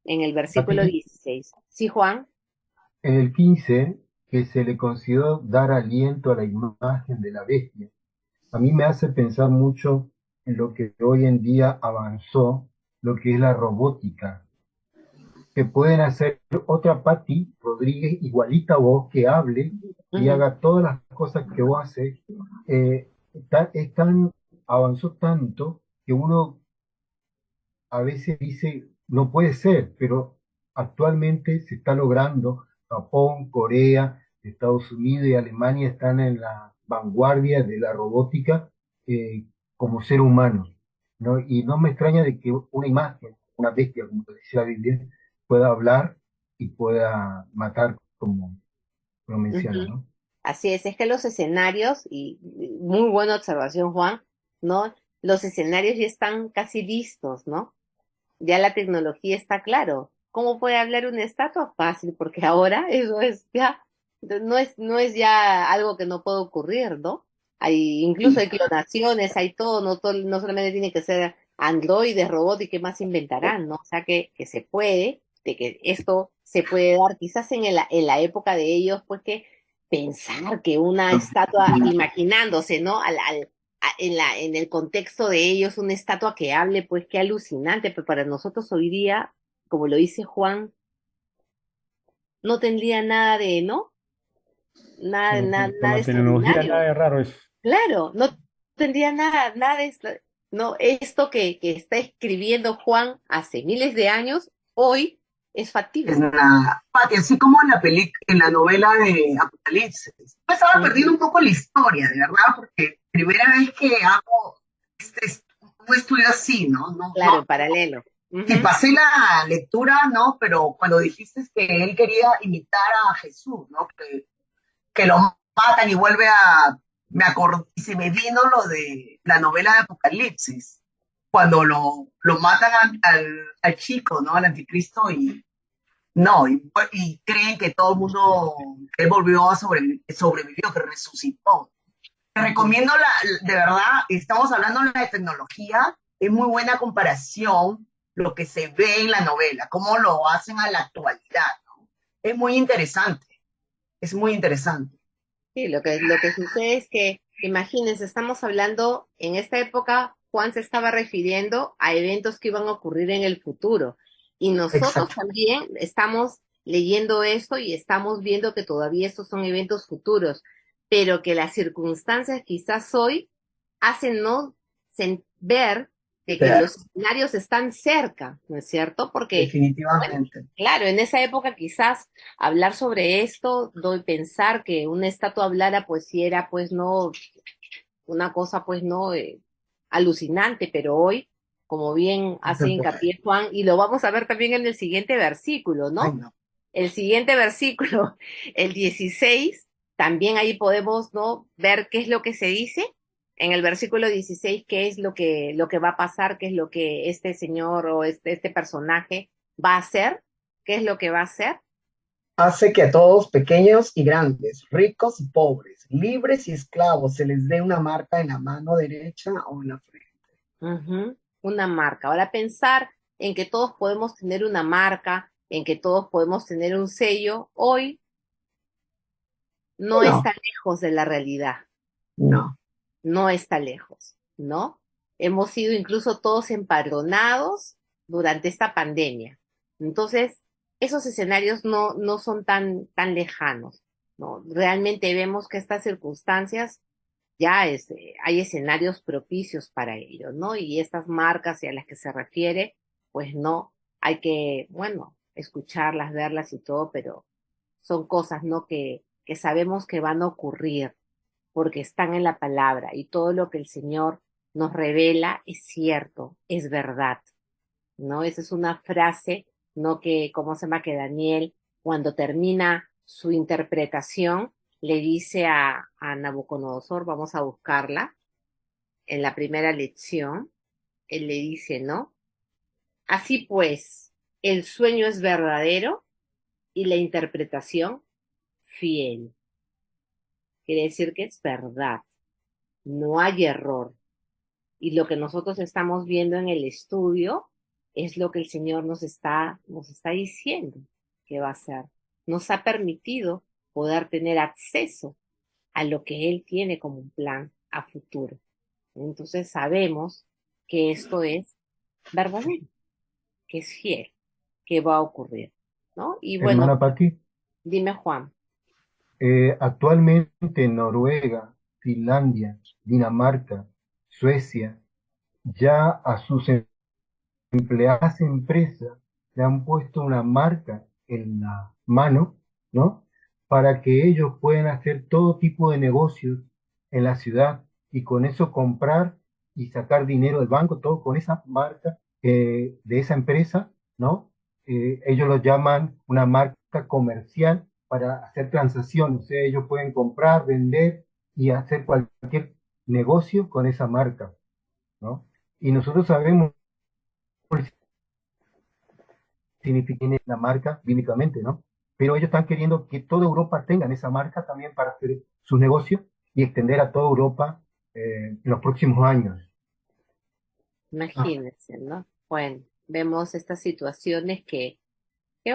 en el versículo Aquí 16. ¿Sí, Juan? en el 15, que se le consideró dar aliento a la imagen de la bestia, a mí me hace pensar mucho en lo que hoy en día avanzó, lo que es la robótica, que pueden hacer otra Patti Rodríguez igualita a vos, que hable y Ujú, haga todas las cosas que vos haces. Avanzó tanto que uno a veces dice, no puede ser, pero actualmente se está logrando. Japón, Corea, Estados Unidos y Alemania están en la vanguardia de la robótica como ser humano, ¿no? Y no me extraña de que una imagen, una bestia, como dice la Biblia, pueda hablar y pueda matar, como lo menciona, ujú. ¿no? Así es que los escenarios, y muy buena observación, Juan, ¿no? Los escenarios ya están casi listos, ¿no? Ya la tecnología está claro. ¿Cómo puede hablar una estatua? Fácil, porque ahora eso es ya, no es ya algo que no puede ocurrir, ¿no? Incluso hay clonaciones, hay todo, no solamente tiene que ser androides, robots y qué más inventarán, ¿no? O sea que se puede, de que esto se puede dar quizás en la época de ellos, pues que pensar que una estatua, imaginándose, ¿no? En el contexto de ellos, una estatua que hable, pues qué alucinante, pero para nosotros hoy día, como lo dice Juan, no tendría nada de, ¿no? Nada, nada, Con nada la tecnología nada extraordinario. de raro es. Claro, no tendría nada de esto. No, esto que está escribiendo Juan hace miles de años, hoy es factible. Pati, así como en en la novela de Apocalipsis. Me estaba perdiendo Ujú. un poco la historia, de verdad, porque primera vez que hago un estudio así, ¿no? No, Claro, no, en paralelo. Sí, pasé la lectura, ¿no? Pero cuando dijiste que él quería imitar a Jesús, ¿no? Que lo matan y vuelve a... Me acordé, y se me vino lo de la novela de Apocalipsis, cuando lo matan al chico, ¿no? Al anticristo y... No, y creen que todo el mundo, que él volvió a sobrevivió, que resucitó. Te recomiendo, de verdad, estamos hablando de tecnología, es muy buena comparación lo que se ve en la novela, cómo lo hacen a la actualidad, ¿no? Es muy interesante, es muy interesante. Sí, lo que sucede es que, imagínense, estamos hablando, en esta época, Juan se estaba refiriendo a eventos que iban a ocurrir en el futuro. Y nosotros Exacto. también estamos leyendo esto y estamos viendo que todavía estos son eventos futuros, pero que las circunstancias quizás hoy hacen no ver de que los escenarios están cerca, ¿no es cierto? Porque, bueno, Definitivamente. claro, en esa época quizás hablar sobre esto, doy pensar que una estatua hablara, pues sí era, pues no, una cosa, pues no, alucinante, pero hoy, como bien No hace se puede. hincapié Juan, y lo vamos a ver también en el siguiente versículo, Ay, ¿no? no. El siguiente versículo, el 16, también ahí podemos, ¿no?, ver qué es lo que se dice. En el versículo 16, qué es lo que va a pasar, qué es lo que este señor o este personaje va a hacer, qué es lo que va a hacer. Hace que a todos, pequeños y grandes, ricos y pobres, libres y esclavos, se les dé una marca en la mano derecha o en la frente. Ujú, una marca. Ahora pensar en que todos podemos tener una marca, en que todos podemos tener un sello, hoy no No, está lejos de la realidad, no. no está lejos, ¿no? Hemos sido incluso todos empadronados durante esta pandemia. Entonces, esos escenarios no son tan lejanos, ¿no? Realmente vemos que estas circunstancias ya hay escenarios propicios para ello, ¿no? Y estas marcas y a las que se refiere, pues no, hay que, bueno, escucharlas, verlas y todo, pero son cosas, ¿no? Que sabemos que van a ocurrir porque están en la palabra y todo lo que el Señor nos revela es cierto, es verdad, ¿no? Esa es una frase, ¿no? Que, ¿cómo se llama? Que Daniel, cuando termina su interpretación, le dice a Nabucodonosor, vamos a buscarla, en la primera lección, él le dice, ¿no? Así pues, el sueño es verdadero y la interpretación fiel. Quiere decir que es verdad, no hay error. Y lo que nosotros estamos viendo en el estudio es lo que el Señor nos está diciendo que va a hacer. Nos ha permitido poder tener acceso a lo que Él tiene como un plan a futuro. Entonces sabemos que esto es verdadero, que es fiel, que va a ocurrir, ¿no? Y bueno, Hermana Patti, dime Juan. actualmente Noruega, Finlandia, Dinamarca, Suecia, ya a sus empleadas empresas le han puesto una marca en la mano, ¿no? Para que ellos puedan hacer todo tipo de negocios en la ciudad y con eso comprar y sacar dinero del banco, todo con esa marca de esa empresa, ¿no? Ellos lo llaman una marca comercial para hacer transacciones, o sea, ellos pueden comprar, vender y hacer cualquier negocio con esa marca, ¿no? Y nosotros sabemos significa la marca bíblicamente, ¿no? Pero ellos están queriendo que toda Europa tengan esa marca también para hacer sus negocios y extender a toda Europa en los próximos años. Ah, Imagínense, ¿no? Bueno, vemos estas situaciones que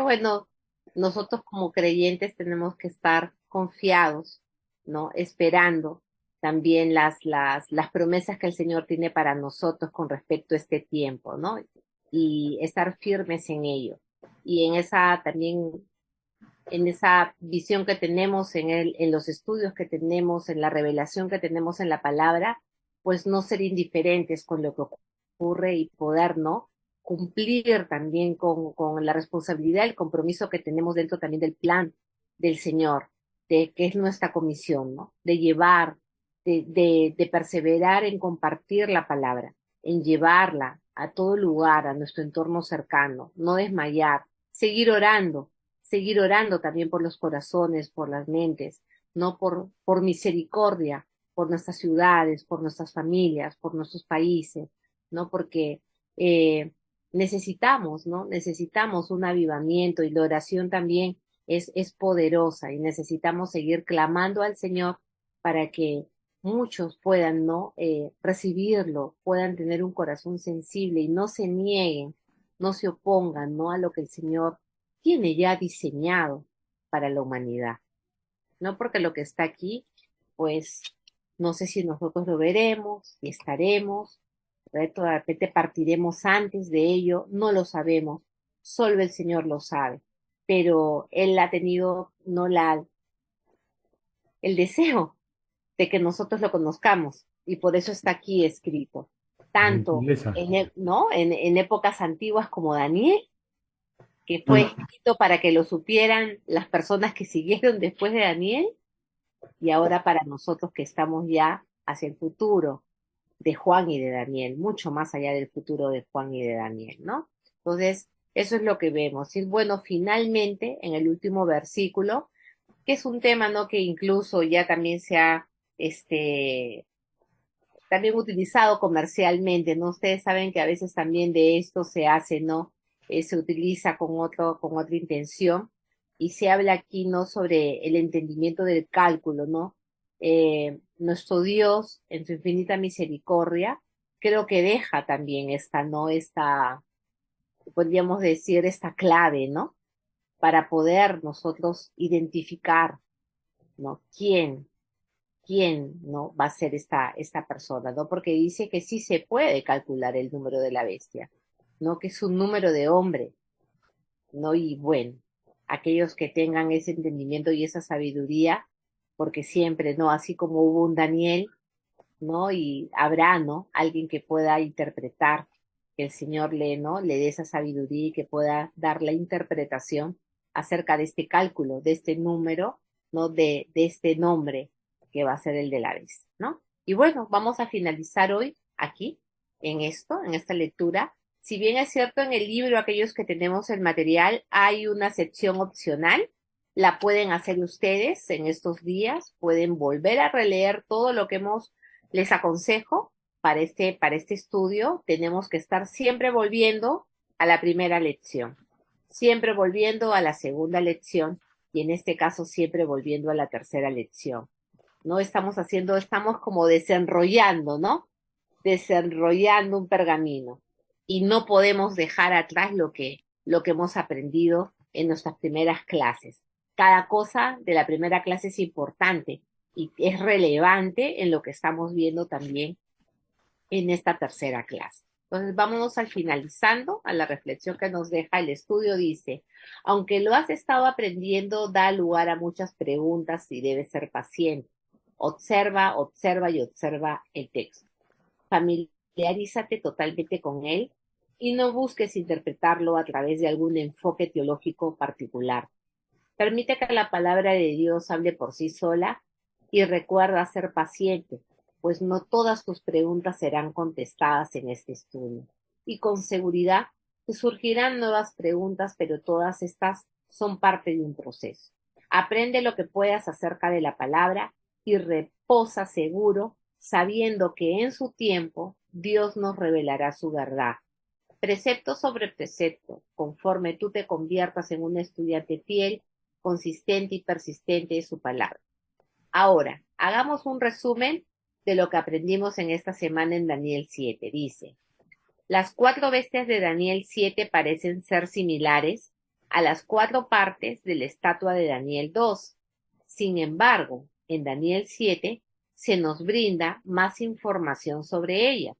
bueno, nosotros como creyentes tenemos que estar confiados, ¿no? Esperando también las promesas que el Señor tiene para nosotros con respecto a este tiempo, ¿no? Y estar firmes en ello. Y en esa también, en esa visión que tenemos en los estudios que tenemos, en la revelación que tenemos en la palabra, pues no ser indiferentes con lo que ocurre y poder, ¿no? Cumplir también con la responsabilidad, el compromiso que tenemos dentro también del plan del Señor, de que es nuestra comisión, ¿no? De llevar, de perseverar en compartir la palabra, en llevarla a todo lugar, a nuestro entorno cercano, no desmayar, seguir orando también por los corazones, por las mentes, no por misericordia, por nuestras ciudades, por nuestras familias, por nuestros países, ¿no? Porque necesitamos, ¿no? Necesitamos un avivamiento y la oración también es poderosa y necesitamos seguir clamando al Señor para que muchos puedan, ¿no? Recibirlo, puedan tener un corazón sensible y no se nieguen, no se opongan, ¿no? A lo que el Señor tiene ya diseñado para la humanidad, ¿no? Porque lo que está aquí, pues, no sé si nosotros lo veremos, si estaremos, ¿verdad? De repente partiremos antes de ello, no lo sabemos, solo el Señor lo sabe, pero Él ha tenido, ¿no? El deseo de que nosotros lo conozcamos y por eso está aquí escrito, tanto Gentileza. ¿no? En épocas antiguas como Daniel, que fue Mm. escrito para que lo supieran las personas que siguieron después de Daniel, y ahora para nosotros que estamos ya hacia el futuro de Juan y de Daniel, mucho más allá del futuro de Juan y de Daniel, ¿no? Entonces, eso es lo que vemos. Y bueno, finalmente, en el último versículo, que es un tema, ¿no? Que incluso ya también se ha, también utilizado comercialmente, ¿no? Ustedes saben que a veces también de esto se hace, ¿no? Se utiliza con otra intención y se habla aquí, ¿no? Sobre el entendimiento del cálculo, ¿no? Nuestro Dios, en su infinita misericordia, creo que deja también esta, ¿no? Esta, podríamos decir, esta clave, ¿no? Para poder nosotros identificar, ¿no? ¿Quién no va a ser esta persona, ¿no? Porque dice que sí se puede calcular el número de la bestia, ¿no? Que es un número de hombre, ¿no? Y bueno, aquellos que tengan ese entendimiento y esa sabiduría, porque siempre, ¿no? Así como hubo un Daniel, ¿no? Y habrá, ¿no? Alguien que pueda interpretar, que el Señor le, ¿no? Le dé esa sabiduría y que pueda dar la interpretación acerca de este cálculo, de este número, ¿no? De este nombre que va a ser el de la vez, ¿no? Y bueno, vamos a finalizar hoy aquí, en esto, en esta lectura. Si bien es cierto, en el libro, aquellos que tenemos el material, hay una sección opcional, la pueden hacer ustedes en estos días, pueden volver a releer todo lo que les aconsejo para este estudio, tenemos que estar siempre volviendo a la primera lección, siempre volviendo a la segunda lección y en este caso siempre volviendo a la tercera lección. No estamos como desenrollando, ¿no? Desenrollando un pergamino y no podemos dejar atrás lo que hemos aprendido en nuestras primeras clases. Cada cosa de la primera clase es importante y es relevante en lo que estamos viendo también en esta tercera clase. Entonces, vámonos al finalizando, a la reflexión que nos deja el estudio. Dice, aunque lo has estado aprendiendo, da lugar a muchas preguntas y debes ser paciente. Observa, observa y observa el texto. Familiarízate totalmente con él y no busques interpretarlo a través de algún enfoque teológico particular. Permite que la palabra de Dios hable por sí sola y recuerda ser paciente, pues no todas tus preguntas serán contestadas en este estudio. Y con seguridad te surgirán nuevas preguntas, pero todas estas son parte de un proceso. Aprende lo que puedas acerca de la palabra y reposa seguro, sabiendo que en su tiempo Dios nos revelará su verdad. Precepto sobre precepto, conforme tú te conviertas en un estudiante fiel, consistente y persistente de su palabra. Ahora, hagamos un resumen de lo que aprendimos en esta semana en Daniel 7. Dice, las 4 bestias de Daniel 7 parecen ser similares a las 4 partes de la estatua de Daniel 2. Sin embargo, en Daniel 7 se nos brinda más información sobre ella,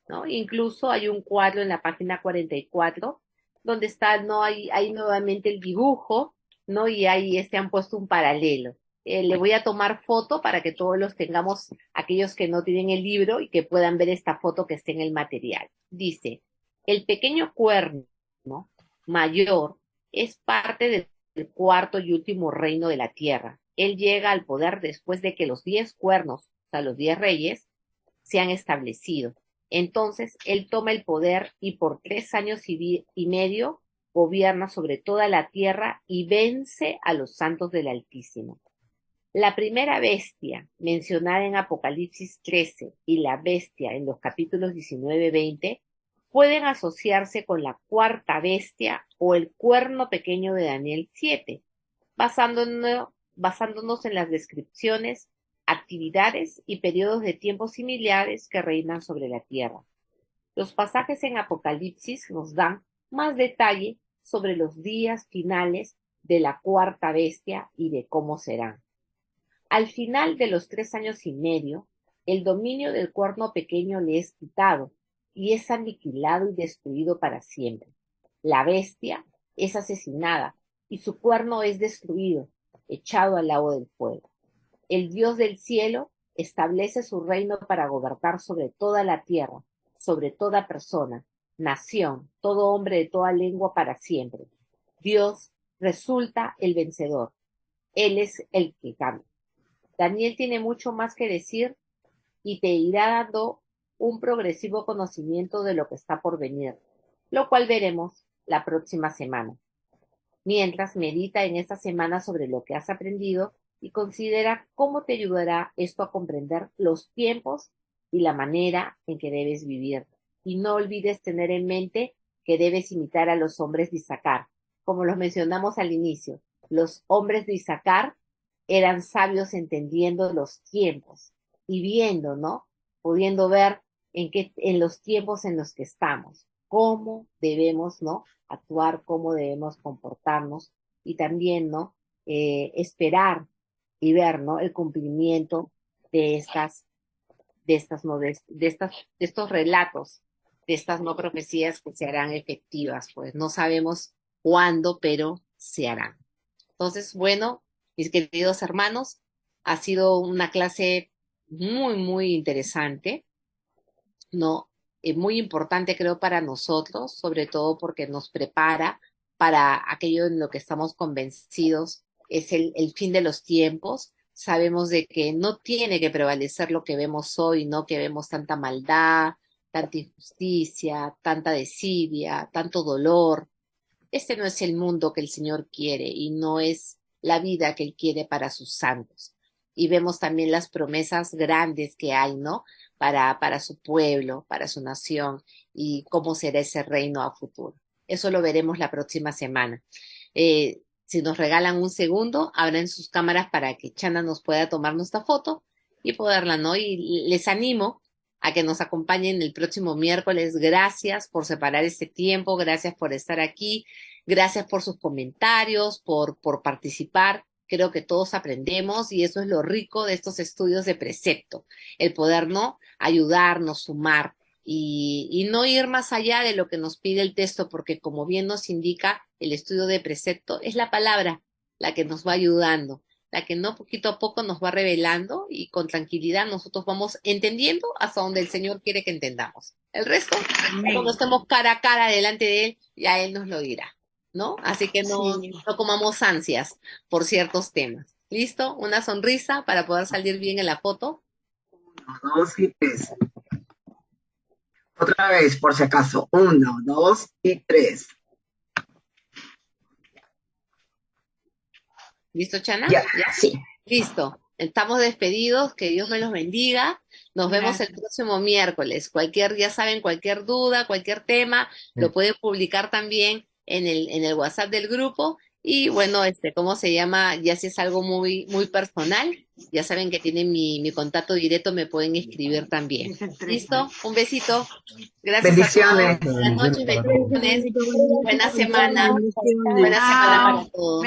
¿no? Incluso hay un cuadro en la página 44 donde está, ¿no? Hay nuevamente el dibujo, ¿no? Y ahí han puesto un paralelo. Le voy a tomar foto para que todos los tengamos, aquellos que no tienen el libro y que puedan ver esta foto que está en el material. Dice, el pequeño cuerno, ¿no? Mayor es parte del cuarto y último reino de la tierra. Él llega al poder después de que los 10 cuernos, o sea, los 10 reyes, se han establecido. Entonces él toma el poder y por 3 años y medio gobierna sobre toda la tierra y vence a los santos del Altísimo. La primera bestia mencionada en Apocalipsis 13 y la bestia en los capítulos 19-20 pueden asociarse con la cuarta bestia o el cuerno pequeño de Daniel 7, basándonos en las descripciones, actividades y periodos de tiempo similares que reinan sobre la tierra. Los pasajes en Apocalipsis nos dan más detalle sobre los días finales de la cuarta bestia y de cómo serán. Al final de los 3 años y medio, el dominio del cuerno pequeño le es quitado y es aniquilado y destruido para siempre. La bestia es asesinada y su cuerno es destruido, echado al lago del fuego. El Dios del cielo establece su reino para gobernar sobre toda la tierra, sobre toda persona, nación, todo hombre de toda lengua para siempre. Dios resulta el vencedor. Él es el que gana. Daniel tiene mucho más que decir y te irá dando un progresivo conocimiento de lo que está por venir, lo cual veremos la próxima semana. Mientras, medita en esta semana sobre lo que has aprendido y considera cómo te ayudará esto a comprender los tiempos y la manera en que debes vivir. Y no olvides tener en mente que debes imitar a los hombres de Isaacar. Como los mencionamos al inicio, los hombres de Isaacar eran sabios entendiendo los tiempos y viendo, ¿no? Pudiendo ver en los tiempos en los que estamos, cómo debemos, ¿no? Actuar, cómo debemos comportarnos y también, ¿no? Esperar y ver, ¿no? El cumplimiento de estos relatos, de estas no profecías que se harán efectivas, pues no sabemos cuándo, pero se harán. Entonces, bueno, mis queridos hermanos, ha sido una clase muy, muy interesante, ¿no? Muy importante creo para nosotros, sobre todo porque nos prepara para aquello en lo que estamos convencidos, es el fin de los tiempos. Sabemos de que no tiene que prevalecer lo que vemos hoy, ¿no? Que vemos tanta maldad, tanta injusticia, tanta desidia, tanto dolor. Este no es el mundo que el Señor quiere y no es la vida que Él quiere para sus santos. Y vemos también las promesas grandes que hay, ¿no? Para su pueblo, para su nación y cómo será ese reino a futuro. Eso lo veremos la próxima semana. Si nos regalan un segundo, abran sus cámaras para que Chana nos pueda tomar nuestra foto y poderla, ¿no? Y les animo a que nos acompañen el próximo miércoles. Gracias por separar este tiempo, gracias por estar aquí, gracias por sus comentarios, por participar. Creo que todos aprendemos y eso es lo rico de estos estudios de precepto, el poder, ¿no? Ayudarnos, sumar y no ir más allá de lo que nos pide el texto, porque como bien nos indica el estudio de precepto, es la palabra la que nos va ayudando, la que no poquito a poco nos va revelando y con tranquilidad nosotros vamos entendiendo hasta donde el Señor quiere que entendamos. El resto, cuando estemos cara a cara delante de Él, ya Él nos lo dirá, ¿no? Así que no comamos ansias por ciertos temas. ¿Listo? Una sonrisa para poder salir bien en la foto. 1, 2 y 3. Otra vez, por si acaso. 1, 2 y 3. ¿Listo, Chana? Ya, sí. Listo. Estamos despedidos. Que Dios me los bendiga. Nos vemos el próximo miércoles. Ya saben, cualquier duda, cualquier tema, lo pueden publicar también en el WhatsApp del grupo. Y bueno, ¿cómo se llama? Ya si es algo muy, muy personal, ya saben que tienen mi contacto directo, me pueden escribir también. ¿Listo? Un besito. Gracias. Bendiciones. A todos. Buenas noches, bendiciones. Buena semana. Buena semana para todos.